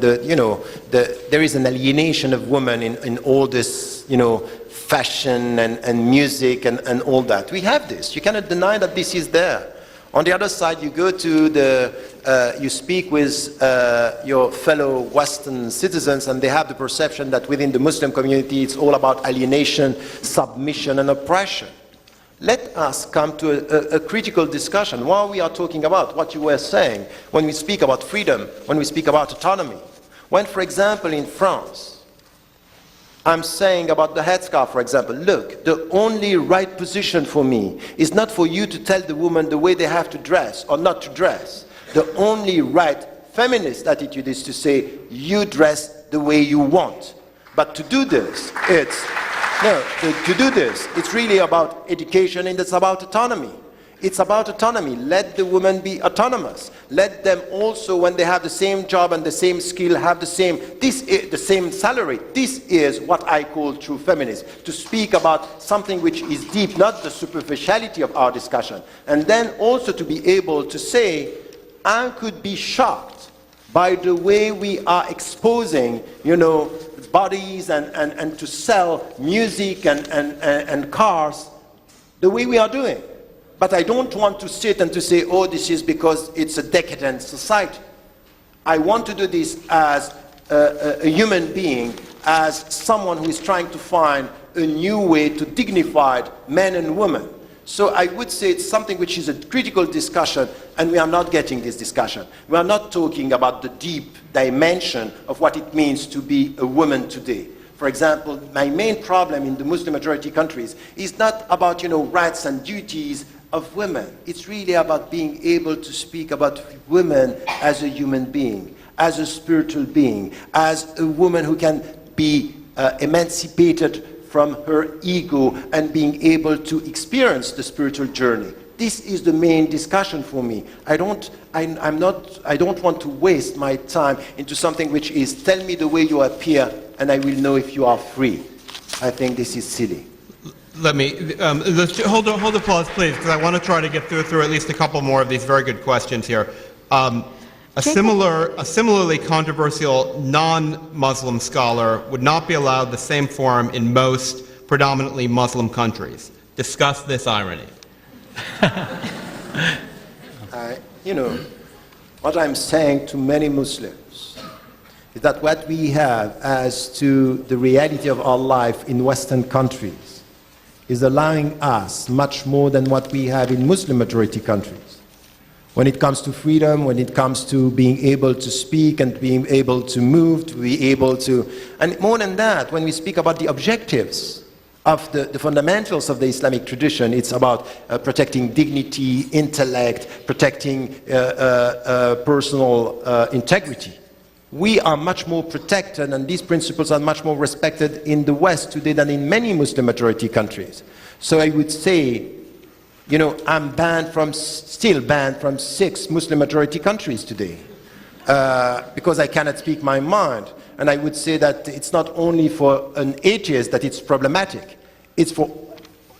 there is an alienation of women in all this, fashion and music and all that. We have this. You cannot deny that this is there. On the other side, you go to you speak with your fellow Western citizens, and they have the perception that within the Muslim community it's all about alienation, submission, and oppression. Let us come to a critical discussion. What we are talking about, what you were saying, when we speak about freedom, when we speak about autonomy. When, for example, in France, I'm saying about the headscarf, for example, look, the only right position for me is not for you to tell the woman the way they have to dress or not to dress. The only right feminist attitude is to say, you dress the way you want. But to do this, it's really about education, and it's about autonomy. It's about autonomy. Let the women be autonomous. Let them also, when they have the same job and the same skill, have the same salary. This is what I call true feminism. To speak about something which is deep, not the superficiality of our discussion. And then also to be able to say, I could be shocked by the way we are exposing, bodies and to sell music and cars the way we are doing. But I don't want to sit and to say, oh, this is because it's a decadent society. I want to do this as a human being, as someone who is trying to find a new way to dignify men and women. So I would say it's something which is a critical discussion, and we are not getting this discussion. We are not talking about the deep dimension of what it means to be a woman today. For example, my main problem in the Muslim majority countries is not about, rights and duties of women. It's really about being able to speak about women as a human being, as a spiritual being, as a woman who can be emancipated from her ego and being able to experience the spiritual journey. This is the main discussion for me. I don't want to waste my time into something which is, tell me the way you appear and I will know if you are free. I think this is silly.
Let me hold applause, please, because I want to try to get through at least a couple more of these very good questions here. A similarly controversial non-Muslim scholar would not be allowed the same forum in most predominantly Muslim countries. Discuss this irony.
What I'm saying to many Muslims is that what we have as to the reality of our life in Western countries is allowing us much more than what we have in Muslim majority countries. When it comes to freedom, when it comes to being able to speak and being able to move, to be able to, and more than that, when we speak about the objectives of the fundamentals of the Islamic tradition, it's about protecting dignity, intellect, protecting personal integrity. We are much more protected, and these principles are much more respected in the West today than in many Muslim majority countries. So I would say, I'm still banned from 6 Muslim majority countries today because I cannot speak my mind. And I would say that it's not only for an atheist that it's problematic, it's for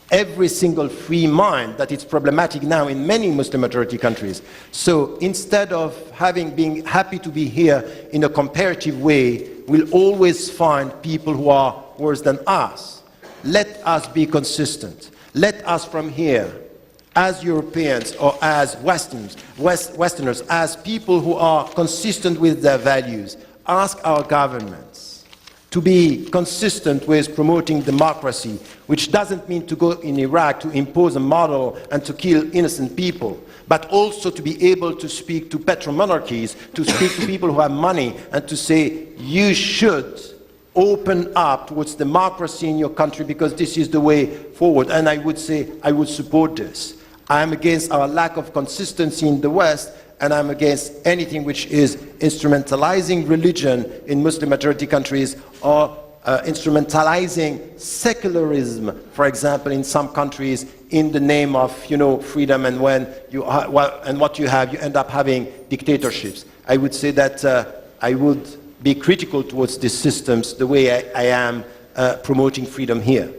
every single free mind that it's problematic now in many Muslim majority countries. So instead of being happy to be here in a comparative way, we'll always find people who are worse than us. Let us be consistent. Let us from here, as Europeans or as Westerners, as people who are consistent with their values, ask our governments to be consistent with promoting democracy, which doesn't mean to go in Iraq to impose a model and to kill innocent people, but also to be able to speak to petromonarchies, to speak to people who have money, and to say, you should open up towards democracy in your country because this is the way forward. And I would say, I would support this. I'm against our lack of consistency in the West, and I'm against anything which is instrumentalizing religion in Muslim-majority countries or instrumentalizing secularism, for example, in some countries, in the name of freedom, and when you and what you have, you end up having dictatorships. I would say that I would be critical towards these systems the way I am promoting freedom here.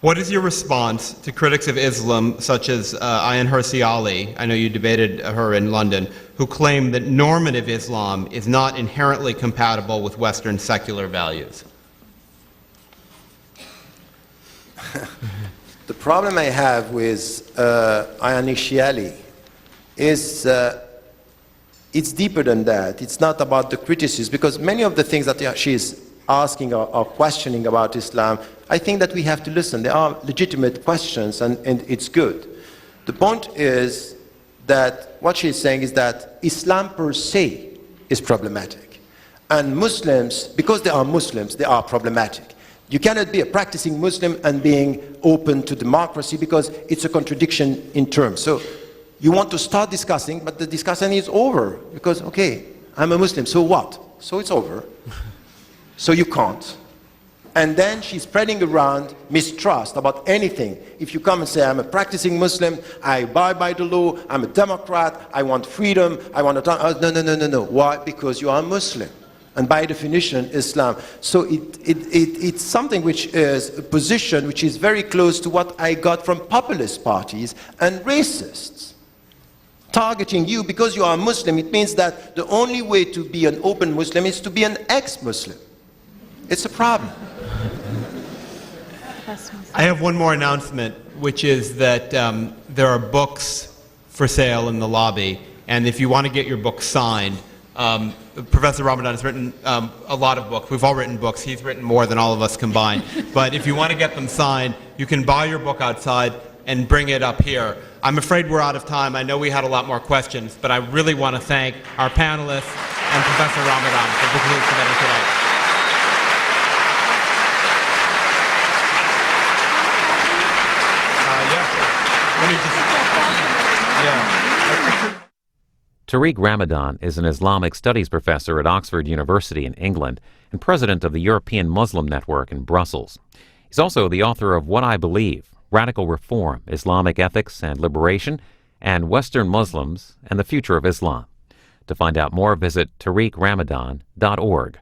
What is your response to critics of Islam, such as Ayaan Hirsi Ali, I know you debated her in London, who claim that normative Islam is not inherently compatible with Western secular values?
The problem I have with Ayaan Hirsi Ali is it's deeper than that. It's not about the criticism, because many of the things that she is asking or questioning about Islam, I think that we have to listen. There are legitimate questions, and it's good. The point is that what she's saying is that Islam per se is problematic. And Muslims, because they are Muslims, they are problematic. You cannot be a practicing Muslim and being open to democracy, because it's a contradiction in terms. So you want to start discussing, but the discussion is over, because, okay, I'm a Muslim, so what? So it's over. So you can't. And then she's spreading around mistrust about anything. If you come and say, I'm a practicing Muslim, I abide by the law, I'm a Democrat, I want freedom, I want to... No. Why? Because you are a Muslim. And by definition, Islam. So it's something which is a position which is very close to what I got from populist parties and racists. Targeting you because you are a Muslim, it means that the only way to be an open Muslim is to be an ex-Muslim. It's a problem.
I have one more announcement, which is that there are books for sale in the lobby, and if you want to get your book signed, Professor Ramadan has written a lot of books. We've all written books. He's written more than all of us combined. But if you want to get them signed, you can buy your book outside and bring it up here. I'm afraid we're out of time. I know we had a lot more questions, but I really want to thank our panelists and Professor Ramadan for participating today.
Tariq Ramadan is an Islamic studies professor at Oxford University in England and president of the European Muslim Network in Brussels. He's also the author of What I Believe, Radical Reform, Islamic Ethics and Liberation, and Western Muslims and the Future of Islam. To find out more, visit tariqramadan.org.